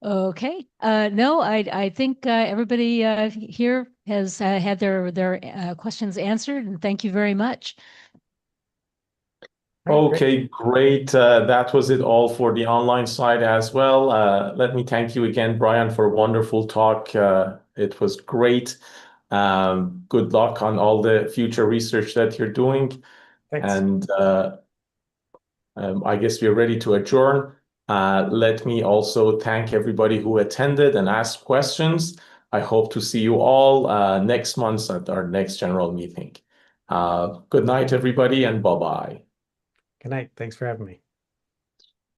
Okay. No, I think everybody here has had their questions answered, and thank you very much. Okay, great. That was it all for the online side as well. Let me thank you again, Brian, for a wonderful talk. It was great. Good luck on all the future research that you're doing. Thanks. And I guess we're ready to adjourn. Let me also thank everybody who attended and asked questions. I hope to see you all next month at our next general meeting. Good night, everybody, and bye-bye. Good night. Thanks for having me.